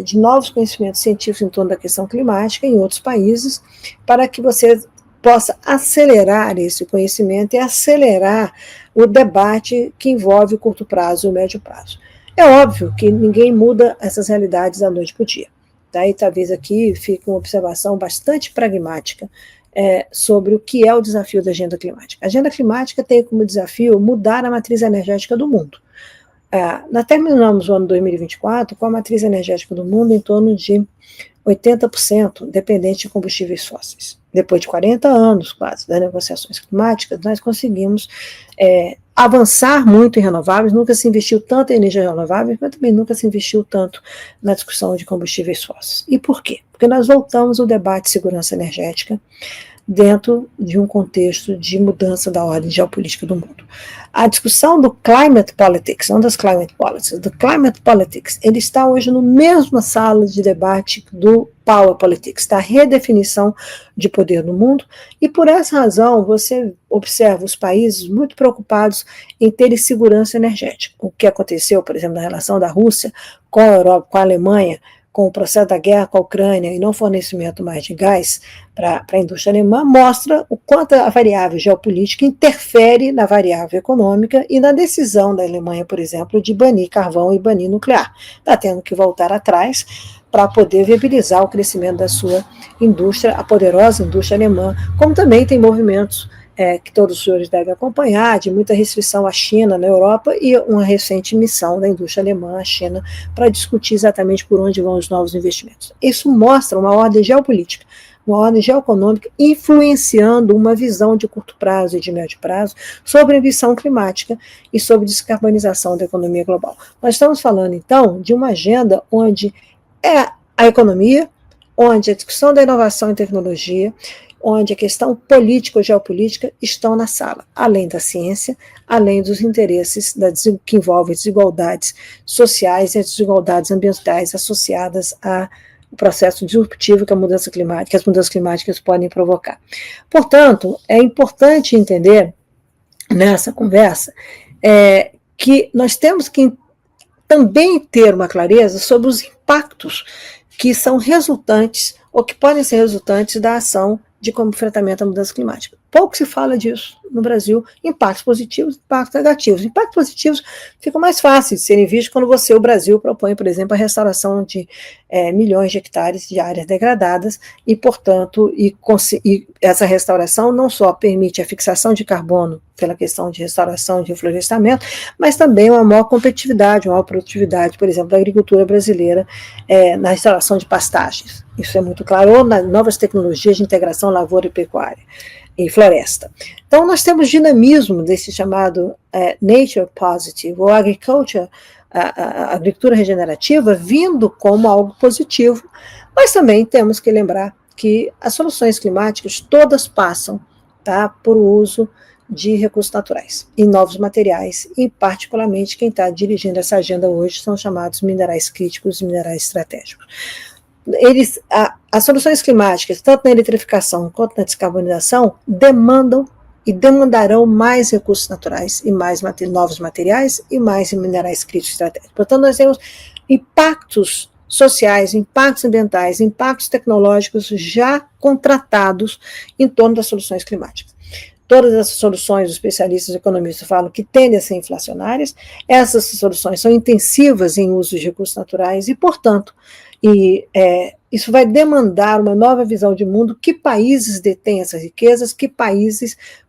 de novos conhecimentos científicos em torno da questão climática em outros países, para que você possa acelerar esse conhecimento e acelerar o debate que envolve o curto prazo e o médio prazo. É óbvio que ninguém muda essas realidades da noite para o dia. Tá? E talvez aqui fique uma observação bastante pragmática sobre o que é o desafio da agenda climática. A agenda climática tem como desafio mudar a matriz energética do mundo. Nós terminamos o ano 2024 com a matriz energética do mundo em torno de 80% dependente de combustíveis fósseis. Depois de 40 anos quase das negociações climáticas, nós conseguimos avançar muito em renováveis, nunca se investiu tanto em energias renováveis, mas também nunca se investiu tanto na discussão de combustíveis fósseis. E por quê? Porque nós voltamos ao debate de segurança energética dentro de um contexto de mudança da ordem geopolítica do mundo. A discussão do climate politics, não das climate policies, do climate politics, ele está hoje na mesma sala de debate do power politics, da redefinição de poder no mundo, e por essa razão você observa os países muito preocupados em terem segurança energética. O que aconteceu, por exemplo, na relação da Rússia com a Europa, com a Alemanha, com o processo da guerra com a Ucrânia e não fornecimento mais de gás para a indústria alemã, mostra o quanto a variável geopolítica interfere na variável econômica e na decisão da Alemanha, por exemplo, de banir carvão e banir nuclear. Está tendo que voltar atrás para poder viabilizar o crescimento da sua indústria, a poderosa indústria alemã, como também tem movimentos que todos os senhores devem acompanhar, de muita restrição à China na Europa e uma recente missão da indústria alemã à China para discutir exatamente por onde vão os novos investimentos. Isso mostra uma ordem geopolítica, uma ordem geoeconômica influenciando uma visão de curto prazo e de médio prazo sobre a ambição climática e sobre descarbonização da economia global. Nós estamos falando, então, de uma agenda onde a economia, onde a discussão da inovação e tecnologia, onde a questão política ou geopolítica estão na sala, além da ciência, além dos interesses que envolvem desigualdades sociais e as desigualdades ambientais associadas ao processo disruptivo que as mudanças climáticas podem provocar. Portanto, é importante entender nessa conversa que nós temos que também ter uma clareza sobre os impactos que são resultantes ou que podem ser resultantes da ação de como enfrentamento à mudança climática. Pouco se fala disso no Brasil, impactos positivos, impactos negativos. Impactos positivos ficam mais fáceis de serem vistos quando o Brasil propõe, por exemplo, a restauração de milhões de hectares de áreas degradadas e, portanto, essa restauração não só permite a fixação de carbono pela questão de restauração de reflorestamento, mas também uma maior competitividade, uma maior produtividade, por exemplo, da agricultura brasileira na restauração de pastagens. Isso é muito claro, ou nas novas tecnologias de integração lavoura e pecuária e floresta. Então, nós temos dinamismo desse chamado nature positive, ou agricultura regenerativa, vindo como algo positivo, mas também temos que lembrar que as soluções climáticas todas passam por uso de recursos naturais e novos materiais, e particularmente quem está dirigindo essa agenda hoje são chamados minerais críticos e minerais estratégicos. As soluções climáticas, tanto na eletrificação quanto na descarbonização, demandam e demandarão mais recursos naturais e mais novos materiais e mais minerais críticos estratégicos. Portanto, nós temos impactos sociais, impactos ambientais, impactos tecnológicos já contratados em torno das soluções climáticas. Todas essas soluções, os especialistas e economistas falam que tendem a ser inflacionárias, essas soluções são intensivas em uso de recursos naturais e, portanto, isso vai demandar uma nova visão de mundo, que países detêm essas riquezas,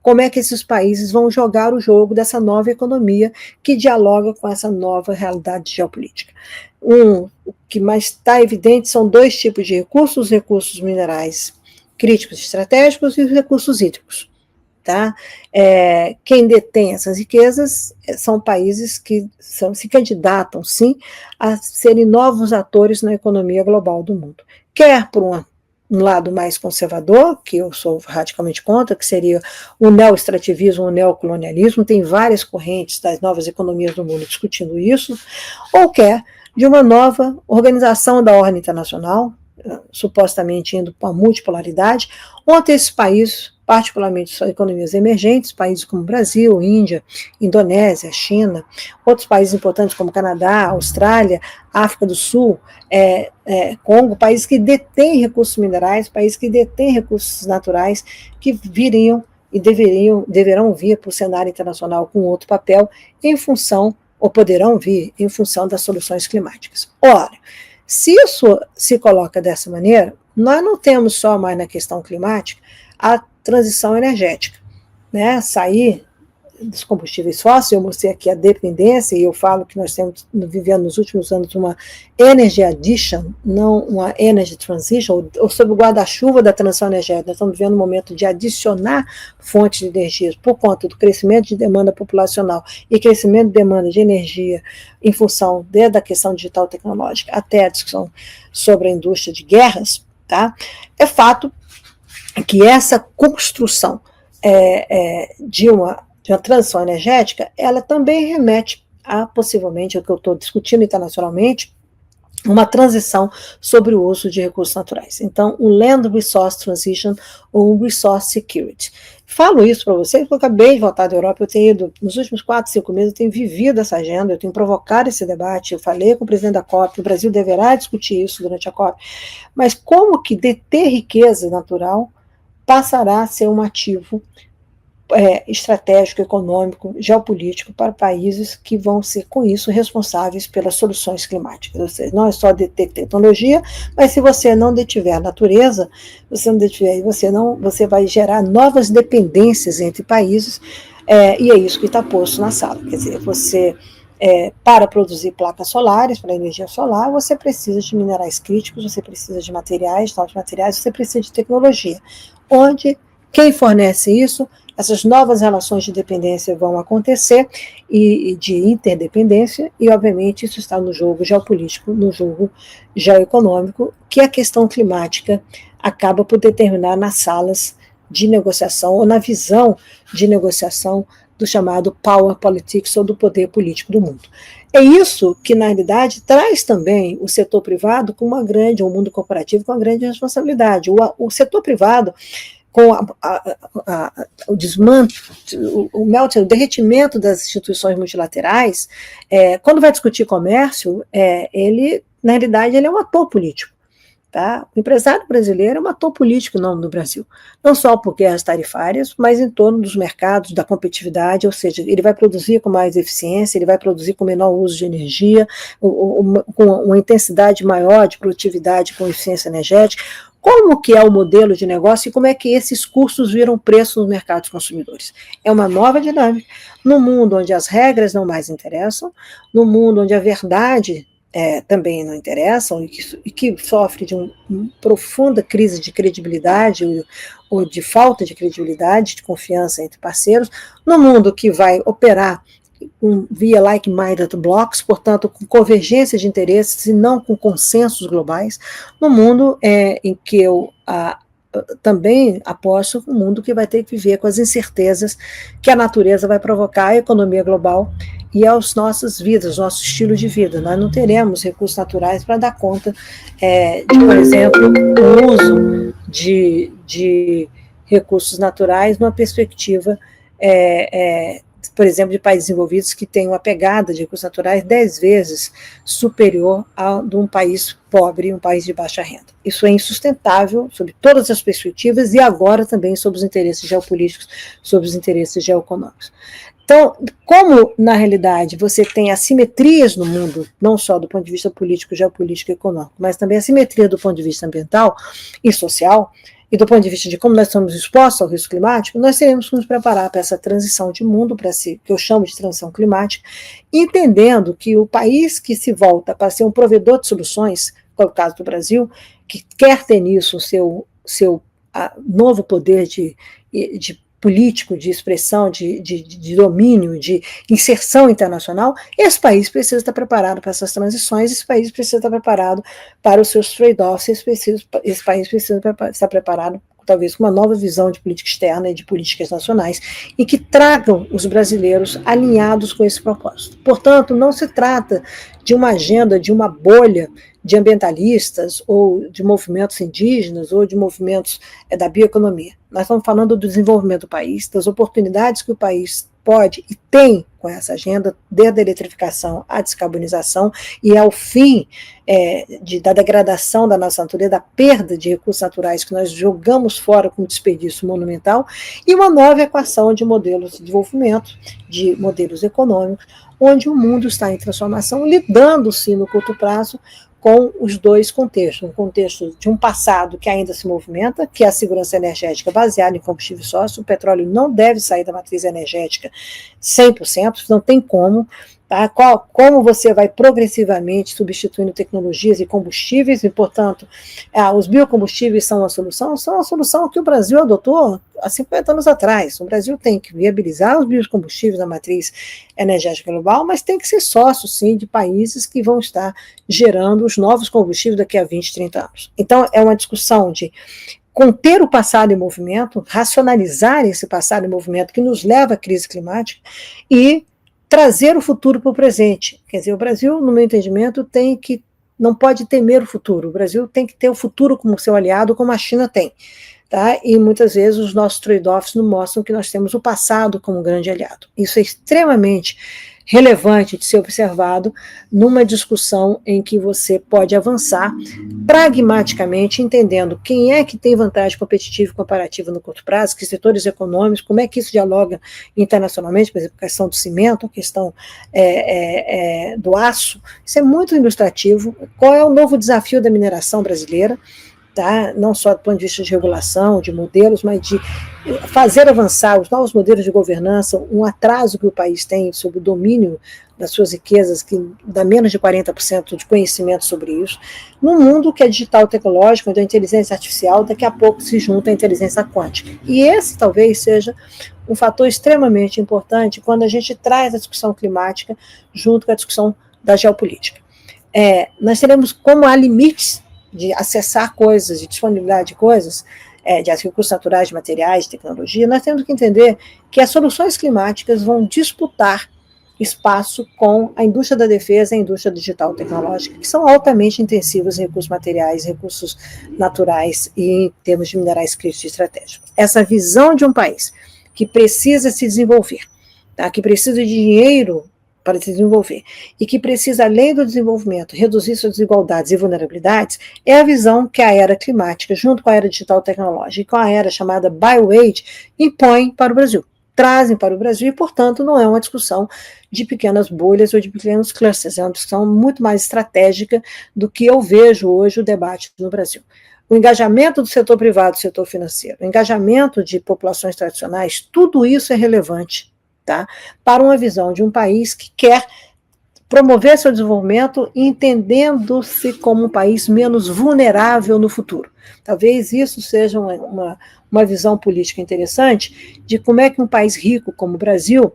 como é que esses países vão jogar o jogo dessa nova economia que dialoga com essa nova realidade geopolítica. O que mais está evidente são dois tipos de recursos: os recursos minerais críticos e estratégicos e os recursos hídricos. Tá? Quem detém essas riquezas são países que se candidatam, sim, a serem novos atores na economia global do mundo. Quer por um lado mais conservador, que eu sou radicalmente contra, que seria o neoextrativismo, o neocolonialismo, tem várias correntes das novas economias do mundo discutindo isso, ou quer de uma nova organização da ordem internacional, supostamente indo para a multipolaridade, onde esses países, particularmente são economias emergentes, países como Brasil, Índia, Indonésia, China, outros países importantes como Canadá, Austrália, África do Sul, Congo, países que detêm recursos minerais, países que detêm recursos naturais, que viriam e deverão vir para o cenário internacional com outro papel em função, ou poderão vir em função das soluções climáticas. Ora, se isso se coloca dessa maneira, nós não temos só mais na questão climática a transição energética, né? Sair dos combustíveis fósseis. Eu mostrei aqui a dependência, e eu falo que nós temos vivendo nos últimos anos uma energy addition, não uma energy transition, ou sob o guarda-chuva da transição energética. Nós estamos vivendo um momento de adicionar fontes de energia por conta do crescimento de demanda populacional e crescimento de demanda de energia em função desde a questão digital tecnológica até a discussão sobre a indústria de guerras, tá? É fato que essa construção de uma transição energética, ela também remete a, possivelmente, o que eu estou discutindo internacionalmente, uma transição sobre o uso de recursos naturais. Então, o Land Resource Transition ou Resource Security. Falo isso para vocês porque eu acabei de voltar da Europa, eu tenho ido, nos últimos 4, 5 meses, eu tenho vivido essa agenda, eu tenho provocado esse debate, eu falei com o presidente da COP, o Brasil deverá discutir isso durante a COP, mas como que deter riqueza natural passará a ser um ativo estratégico, econômico, geopolítico para países que vão ser, com isso, responsáveis pelas soluções climáticas. Ou seja, não é só deter tecnologia, mas se você não detiver a natureza, você vai gerar novas dependências entre países, e é isso que está posto na sala. Quer dizer, você, para produzir placas solares, para energia solar, você precisa de minerais críticos, você precisa de materiais, novos materiais, você precisa de tecnologia. Onde quem fornece isso, essas novas relações de dependência vão acontecer, e de interdependência, e obviamente isso está no jogo geopolítico, no jogo geoeconômico, que a questão climática acaba por determinar nas salas de negociação, ou na visão de negociação do chamado power politics, ou do poder político do mundo. É isso que, na realidade, traz também o setor privado com uma grande, o mundo corporativo com uma grande responsabilidade. O setor privado, com o desmanto, o derretimento das instituições multilaterais, quando vai discutir comércio, ele, na realidade, ele é um ator político. Tá? O empresário brasileiro é um ator político no Brasil, não só por guerras tarifárias, mas em torno dos mercados, da competitividade, ou seja, ele vai produzir com mais eficiência, ele vai produzir com menor uso de energia, com uma intensidade maior de produtividade com eficiência energética. Como que é o modelo de negócio e como é que esses custos viram preço nos mercados consumidores? É uma nova dinâmica, no mundo onde as regras não mais interessam, no mundo onde a verdade também não interessam, e que sofre de uma profunda crise de credibilidade ou de falta de credibilidade, de confiança entre parceiros, no mundo que vai operar via like-minded blocks, portanto, com convergência de interesses e não com consensos globais, no mundo em que eu também aposto um mundo que vai ter que viver com as incertezas que a natureza vai provocar à economia global e às nossas vidas, nosso estilo de vida. Nós não teremos recursos naturais para dar conta de, por exemplo, o uso de recursos naturais numa perspectiva por exemplo, de países desenvolvidos que têm uma pegada de recursos naturais 10 vezes superior a de um país pobre, um país de baixa renda. Isso é insustentável sob todas as perspectivas e agora também sob os interesses geopolíticos, sob os interesses geoeconômicos. Então, como, na realidade, você tem assimetrias no mundo, não só do ponto de vista político, geopolítico e econômico, mas também assimetria do ponto de vista ambiental e social, e do ponto de vista de como nós estamos expostos ao risco climático, nós teremos que nos preparar para essa transição de mundo, para esse que eu chamo de transição climática, entendendo que o país que se volta para ser um provedor de soluções, como é o caso do Brasil, que quer ter nisso o seu novo poder de político, de expressão, de domínio, de inserção internacional, esse país precisa estar preparado para essas transições, esse país precisa estar preparado para os seus trade-offs, esse país precisa estar preparado, talvez, com uma nova visão de política externa e de políticas nacionais, e que tragam os brasileiros alinhados com esse propósito. Portanto, não se trata de uma agenda, de uma bolha de ambientalistas, ou de movimentos indígenas, ou de movimentos da bioeconomia. Nós estamos falando do desenvolvimento do país, das oportunidades que o país pode e tem com essa agenda, desde a eletrificação à descarbonização e ao fim da degradação da nossa natureza, da perda de recursos naturais que nós jogamos fora com desperdício monumental, e uma nova equação de modelos de desenvolvimento, de modelos econômicos, onde o mundo está em transformação, lidando-se no curto prazo com os dois contextos, um contexto de um passado que ainda se movimenta, que é a segurança energética baseada em combustível fóssil. O petróleo não deve sair da matriz energética 100%, não tem como. Tá? Como você vai progressivamente substituindo tecnologias e combustíveis, e, portanto, os biocombustíveis são a solução que o Brasil adotou há 50 anos atrás. O Brasil tem que viabilizar os biocombustíveis na matriz energética global, mas tem que ser sócio, sim, de países que vão estar gerando os novos combustíveis daqui a 20, 30 anos. Então, é uma discussão de conter o passado em movimento, racionalizar esse passado em movimento que nos leva à crise climática e trazer o futuro para o presente. Quer dizer, o Brasil, no meu entendimento, não pode temer o futuro. O Brasil tem que ter o futuro como seu aliado, como a China tem. Tá? E muitas vezes os nossos trade-offs nos mostram que nós temos o passado como um grande aliado. Isso é extremamente relevante de ser observado numa discussão em que você pode avançar pragmaticamente, entendendo quem é que tem vantagem competitiva e comparativa no curto prazo, que setores econômicos, como é que isso dialoga internacionalmente, por exemplo, a questão do cimento, a questão do aço. Isso é muito ilustrativo. Qual é o novo desafio da mineração brasileira? Tá? Não só do ponto de vista de regulação, de modelos, mas de fazer avançar os novos modelos de governança, um atraso que o país tem sobre o domínio das suas riquezas, que dá menos de 40% de conhecimento sobre isso, num mundo que é digital tecnológico, onde a inteligência artificial daqui a pouco se junta à inteligência quântica. E esse talvez seja um fator extremamente importante quando a gente traz a discussão climática junto com a discussão da geopolítica. Nós teremos, como há limites de acessar coisas, de disponibilidade de coisas, de recursos naturais, de materiais, de tecnologia, nós temos que entender que as soluções climáticas vão disputar espaço com a indústria da defesa e a indústria digital tecnológica, que são altamente intensivas em recursos materiais, recursos naturais e em termos de minerais críticos e estratégicos. Essa visão de um país que precisa se desenvolver, tá? Que precisa de dinheiro para se desenvolver, e que precisa, além do desenvolvimento, reduzir suas desigualdades e vulnerabilidades, é a visão que a era climática, junto com a era digital tecnológica e com a era chamada BioAge, impõe para o Brasil, trazem para o Brasil, e, portanto, não é uma discussão de pequenas bolhas ou de pequenos clusters, é uma discussão muito mais estratégica do que eu vejo hoje o debate no Brasil. O engajamento do setor privado, do setor financeiro, o engajamento de populações tradicionais, tudo isso é relevante, tá? Para uma visão de um país que quer promover seu desenvolvimento, entendendo-se como um país menos vulnerável no futuro. Talvez isso seja uma visão política interessante de como é que um país rico como o Brasil,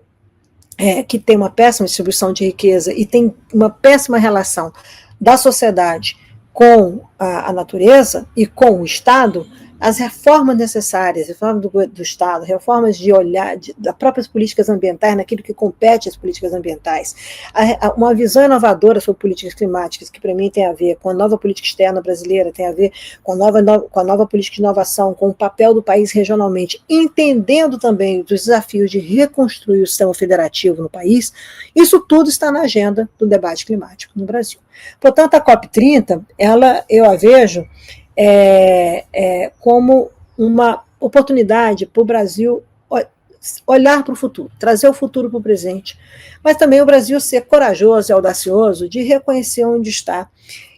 que tem uma péssima distribuição de riqueza e tem uma péssima relação da sociedade com a natureza e com o Estado, as reformas necessárias, reformas do Estado, reformas de olhar, das próprias políticas ambientais, naquilo que compete às políticas ambientais, uma visão inovadora sobre políticas climáticas, que para mim tem a ver com a nova política externa brasileira, tem a ver com a nova política de inovação, com o papel do país regionalmente, entendendo também os desafios de reconstruir o sistema federativo no país, isso tudo está na agenda do debate climático no Brasil. Portanto, a COP30, eu a vejo como uma oportunidade para o Brasil olhar para o futuro, trazer o futuro para o presente, mas também o Brasil ser corajoso e audacioso de reconhecer onde está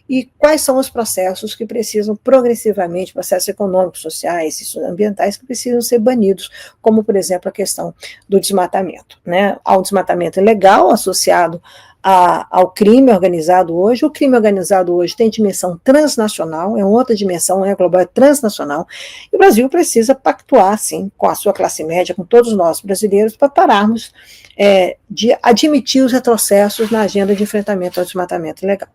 e quais são os processos que precisam progressivamente, processos econômicos, sociais e ambientais que precisam ser banidos, como, por exemplo, a questão do desmatamento, né? Há um desmatamento ilegal associado ao crime organizado hoje. O crime organizado hoje tem dimensão transnacional, é outra dimensão, não é global, é transnacional, e o Brasil precisa pactuar, sim, com a sua classe média, com todos nós brasileiros, para pararmos de admitir os retrocessos na agenda de enfrentamento ao desmatamento ilegal.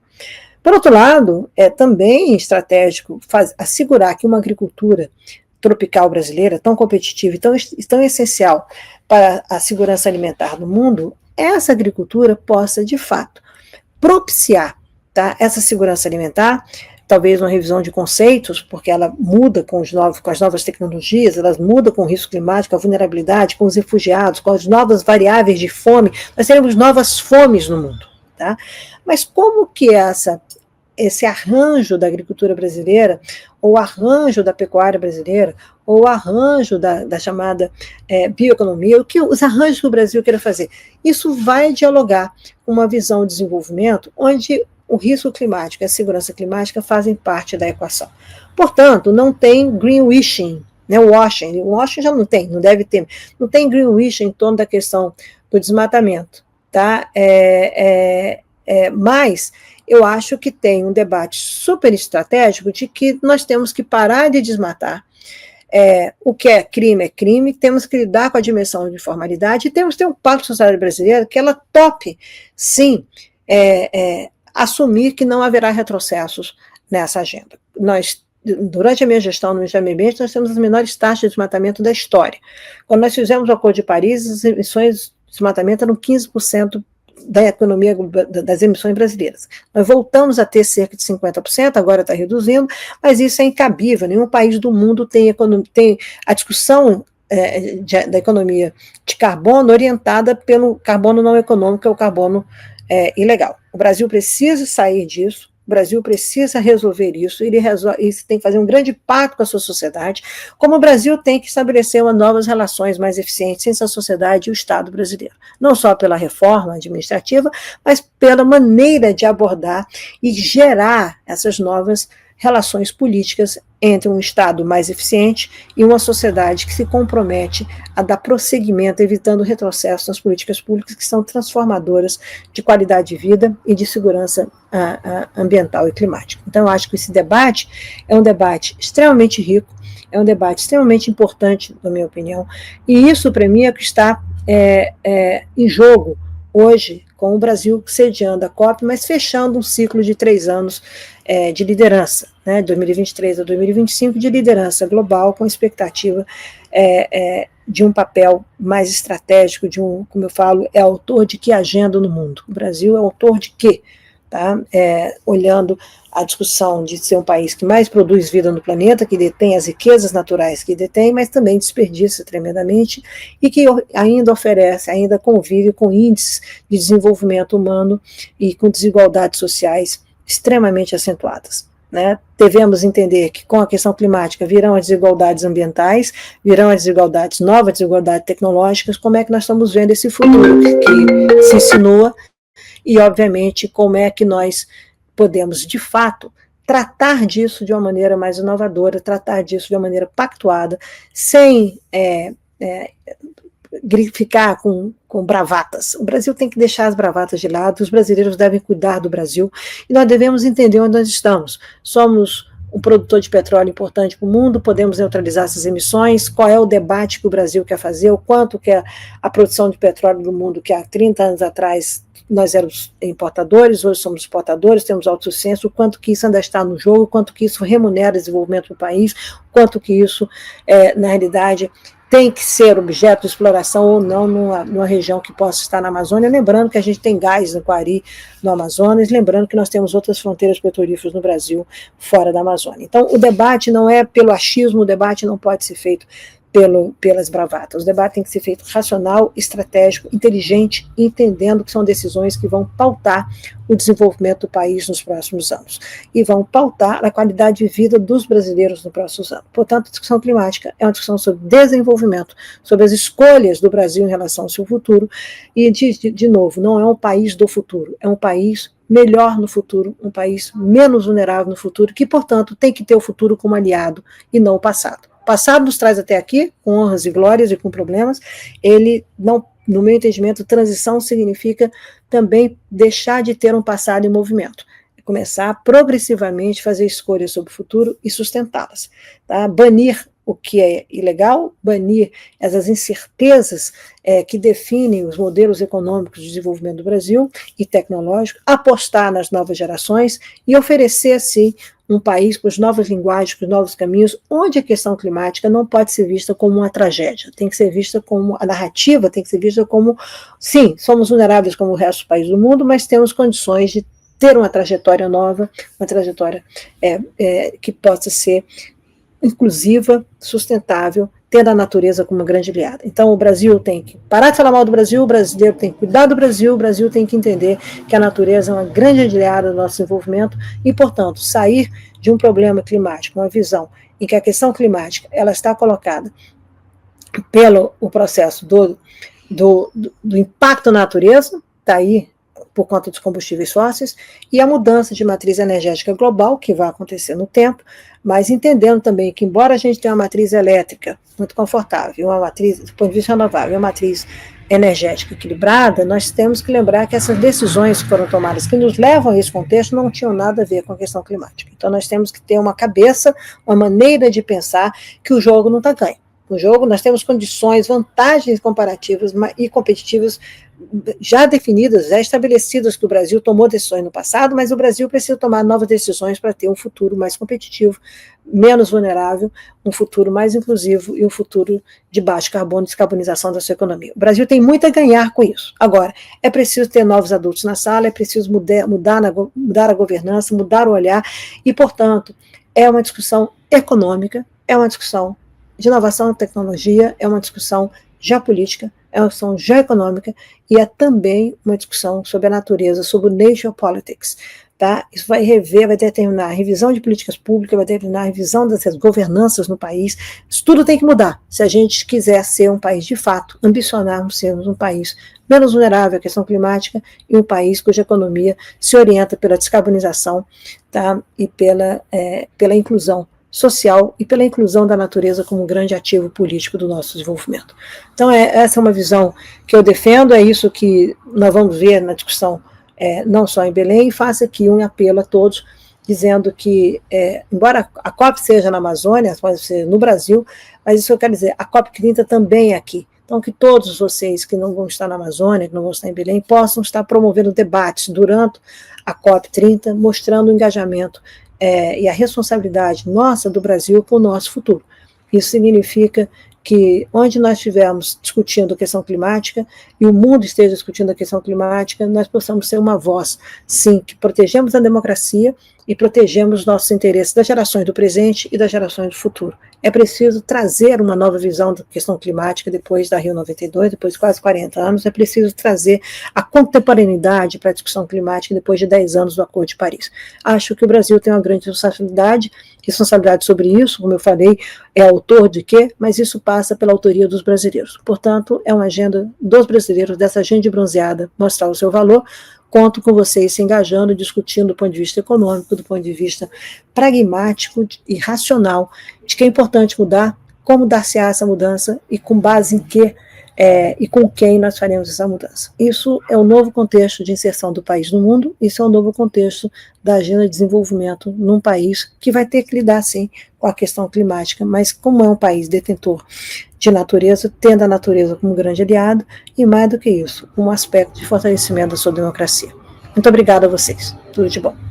Por outro lado, é também estratégico assegurar que uma agricultura tropical brasileira, tão competitiva e tão essencial para a segurança alimentar do mundo, essa agricultura possa, de fato, propiciar, tá, essa segurança alimentar, talvez uma revisão de conceitos, porque ela muda com as novas tecnologias, ela muda com o risco climático, a vulnerabilidade, com os refugiados, com as novas variáveis de fome. Nós teremos novas fomes no mundo. Tá? Mas como que esse arranjo da agricultura brasileira, ou arranjo da pecuária brasileira, ou arranjo da chamada bioeconomia, os arranjos que o Brasil queira fazer, isso vai dialogar com uma visão de desenvolvimento onde o risco climático e a segurança climática fazem parte da equação. Portanto, não tem greenwashing, né? O washing já não deve ter, não tem greenwashing em torno da questão do desmatamento. Tá? Mas eu acho que tem um debate super estratégico de que nós temos que parar de desmatar. O que é crime, temos que lidar com a dimensão de informalidade e temos que ter um pacto social brasileiro que ela tope, sim, assumir que não haverá retrocessos nessa agenda. Durante a minha gestão no Ministério do Meio Ambiente, nós temos as menores taxas de desmatamento da história. Quando nós fizemos o Acordo de Paris, as emissões de desmatamento eram 15% da economia das emissões brasileiras. Nós voltamos a ter cerca de 50%, agora está reduzindo, mas isso é incabível. Nenhum país do mundo tem a discussão da economia de carbono orientada pelo carbono não econômico, que é o carbono ilegal. O Brasil precisa sair disso. O Brasil precisa resolver isso, ele tem que fazer um grande pacto com a sua sociedade, como o Brasil tem que estabelecer novas relações mais eficientes entre a sociedade e o Estado brasileiro, não só pela reforma administrativa, mas pela maneira de abordar e gerar essas novas relações políticas entre um Estado mais eficiente e uma sociedade que se compromete a dar prosseguimento, evitando retrocesso nas políticas públicas que são transformadoras de qualidade de vida e de segurança ambiental e climática. Então, eu acho que esse debate é um debate extremamente rico, é um debate extremamente importante, na minha opinião, e isso, para mim, é o que está em jogo hoje, com o Brasil sediando a COP, mas fechando um ciclo de 3 anos de liderança, né, 2023 a 2025, de liderança global, com expectativa de um papel mais estratégico, como eu falo, é autor de que agenda no mundo? O Brasil é autor de quê? Tá? Olhando a discussão de ser um país que mais produz vida no planeta, que detém as riquezas naturais que detém, mas também desperdiça tremendamente e que ainda oferece, ainda convive com índices de desenvolvimento humano e com desigualdades sociais extremamente acentuadas. Né? Devemos entender que com a questão climática virão as desigualdades ambientais, virão as novas desigualdades tecnológicas. Como é que nós estamos vendo esse futuro que se insinua e, obviamente, como é que nós podemos, de fato, tratar disso de uma maneira mais inovadora, tratar disso de uma maneira pactuada, sem ficar com bravatas. O Brasil tem que deixar as bravatas de lado, os brasileiros devem cuidar do Brasil, e nós devemos entender onde nós estamos. Somos um produtor de petróleo importante para o mundo, podemos neutralizar essas emissões, qual é o debate que o Brasil quer fazer, o quanto que a produção de petróleo do mundo, que há 30 anos atrás nós éramos importadores, hoje somos exportadores, temos autossuficiência, o quanto que isso ainda está no jogo, o quanto que isso remunera desenvolvimento do país, o quanto que isso, na realidade, tem que ser objeto de exploração ou não numa região que possa estar na Amazônia, lembrando que a gente tem gás no Quari, no Amazonas, lembrando que nós temos outras fronteiras petrolíferas no Brasil, fora da Amazônia. Então, o debate não é pelo achismo, o debate não pode ser feito pelas bravatas. O debate tem que ser feito racional, estratégico, inteligente, entendendo que são decisões que vão pautar o desenvolvimento do país nos próximos anos e vão pautar a qualidade de vida dos brasileiros nos próximos anos. Portanto, a discussão climática é uma discussão sobre desenvolvimento, sobre as escolhas do Brasil em relação ao seu futuro e, de novo, não é um país do futuro, é um país melhor no futuro, um país menos vulnerável no futuro, que, portanto, tem que ter o futuro como aliado e não o passado. O passado nos traz até aqui, com honras e glórias e com problemas, ele não, no meu entendimento, transição significa também deixar de ter um passado em movimento, começar progressivamente a fazer escolhas sobre o futuro e sustentá-las, tá? Banir o que é ilegal, banir essas incertezas que definem os modelos econômicos de desenvolvimento do Brasil e tecnológico, apostar nas novas gerações e oferecer, assim, um país com as novas linguagens, com os novos caminhos, onde a questão climática não pode ser vista como uma tragédia, tem que ser vista como, a narrativa tem que ser vista como, sim, somos vulneráveis como o resto dos países do mundo, mas temos condições de ter uma trajetória nova, uma trajetória que possa ser inclusiva, sustentável, tendo a natureza como uma grande aliada. Então o Brasil tem que parar de falar mal do Brasil, o brasileiro tem que cuidar do Brasil, o Brasil tem que entender que a natureza é uma grande aliada do nosso desenvolvimento e, portanto, sair de um problema climático, uma visão em que a questão climática ela está colocada pelo o processo do impacto na natureza, está aí por conta dos combustíveis fósseis, e a mudança de matriz energética global, que vai acontecer no tempo, mas entendendo também que, embora a gente tenha uma matriz elétrica muito confortável, uma matriz, do ponto de vista renovável, uma matriz energética equilibrada, nós temos que lembrar que essas decisões que foram tomadas, que nos levam a esse contexto, não tinham nada a ver com a questão climática. Então nós temos que ter uma cabeça, uma maneira de pensar que o jogo não está ganho. No jogo, nós temos condições, vantagens comparativas e competitivas já definidas, já estabelecidas, que o Brasil tomou decisões no passado, mas o Brasil precisa tomar novas decisões para ter um futuro mais competitivo, menos vulnerável, um futuro mais inclusivo e um futuro de baixo carbono, descarbonização da sua economia. O Brasil tem muito a ganhar com isso. Agora, é preciso ter novos adultos na sala, é preciso mudar a governança, mudar o olhar e, portanto, é uma discussão econômica, é uma discussão de inovação e tecnologia, é uma discussão geopolítica, é uma discussão geoeconômica e é também uma discussão sobre a natureza, sobre o nature politics. Tá? Isso vai determinar a revisão de políticas públicas, vai determinar a revisão das governanças no país. Isso tudo tem que mudar. Se a gente quiser ser um país de fato, ambicionarmos sermos um país menos vulnerável à questão climática e um país cuja economia se orienta pela descarbonização, tá? E pela inclusão social e pela inclusão da natureza como um grande ativo político do nosso desenvolvimento. Então, essa é uma visão que eu defendo, é isso que nós vamos ver na discussão, não só em Belém, e faço aqui um apelo a todos, dizendo que, embora a COP seja na Amazônia, pode ser no Brasil, mas isso eu quero dizer, a COP30 também é aqui. Então, que todos vocês que não vão estar na Amazônia, que não vão estar em Belém, possam estar promovendo debates durante a COP30, mostrando o engajamento e a responsabilidade nossa do Brasil com o nosso futuro. Isso significa que onde nós estivermos discutindo a questão climática e o mundo esteja discutindo a questão climática, nós possamos ser uma voz, sim, que protegemos a democracia e protegemos os nossos interesses das gerações do presente e das gerações do futuro. É preciso trazer uma nova visão da questão climática depois da Rio 92, depois de quase 40 anos, é preciso trazer a contemporaneidade para a discussão climática depois de 10 anos do Acordo de Paris. Acho que o Brasil tem uma grande responsabilidade sobre isso, como eu falei, é autor de quê? Mas isso passa pela autoria dos brasileiros. Portanto, é uma agenda dos brasileiros, dessa agenda bronzeada, mostrar o seu valor. Conto com vocês se engajando, discutindo do ponto de vista econômico, do ponto de vista pragmático e racional, de que é importante mudar, como dar-se-á essa mudança e com base em quê, e com quem nós faremos essa mudança. Isso é o novo contexto de inserção do país no mundo, isso é o novo contexto da agenda de desenvolvimento num país que vai ter que lidar, sim, com a questão climática, mas como é um país detentor de natureza, tendo a natureza como grande aliado, e mais do que isso, um aspecto de fortalecimento da sua democracia. Muito obrigada a vocês. Tudo de bom.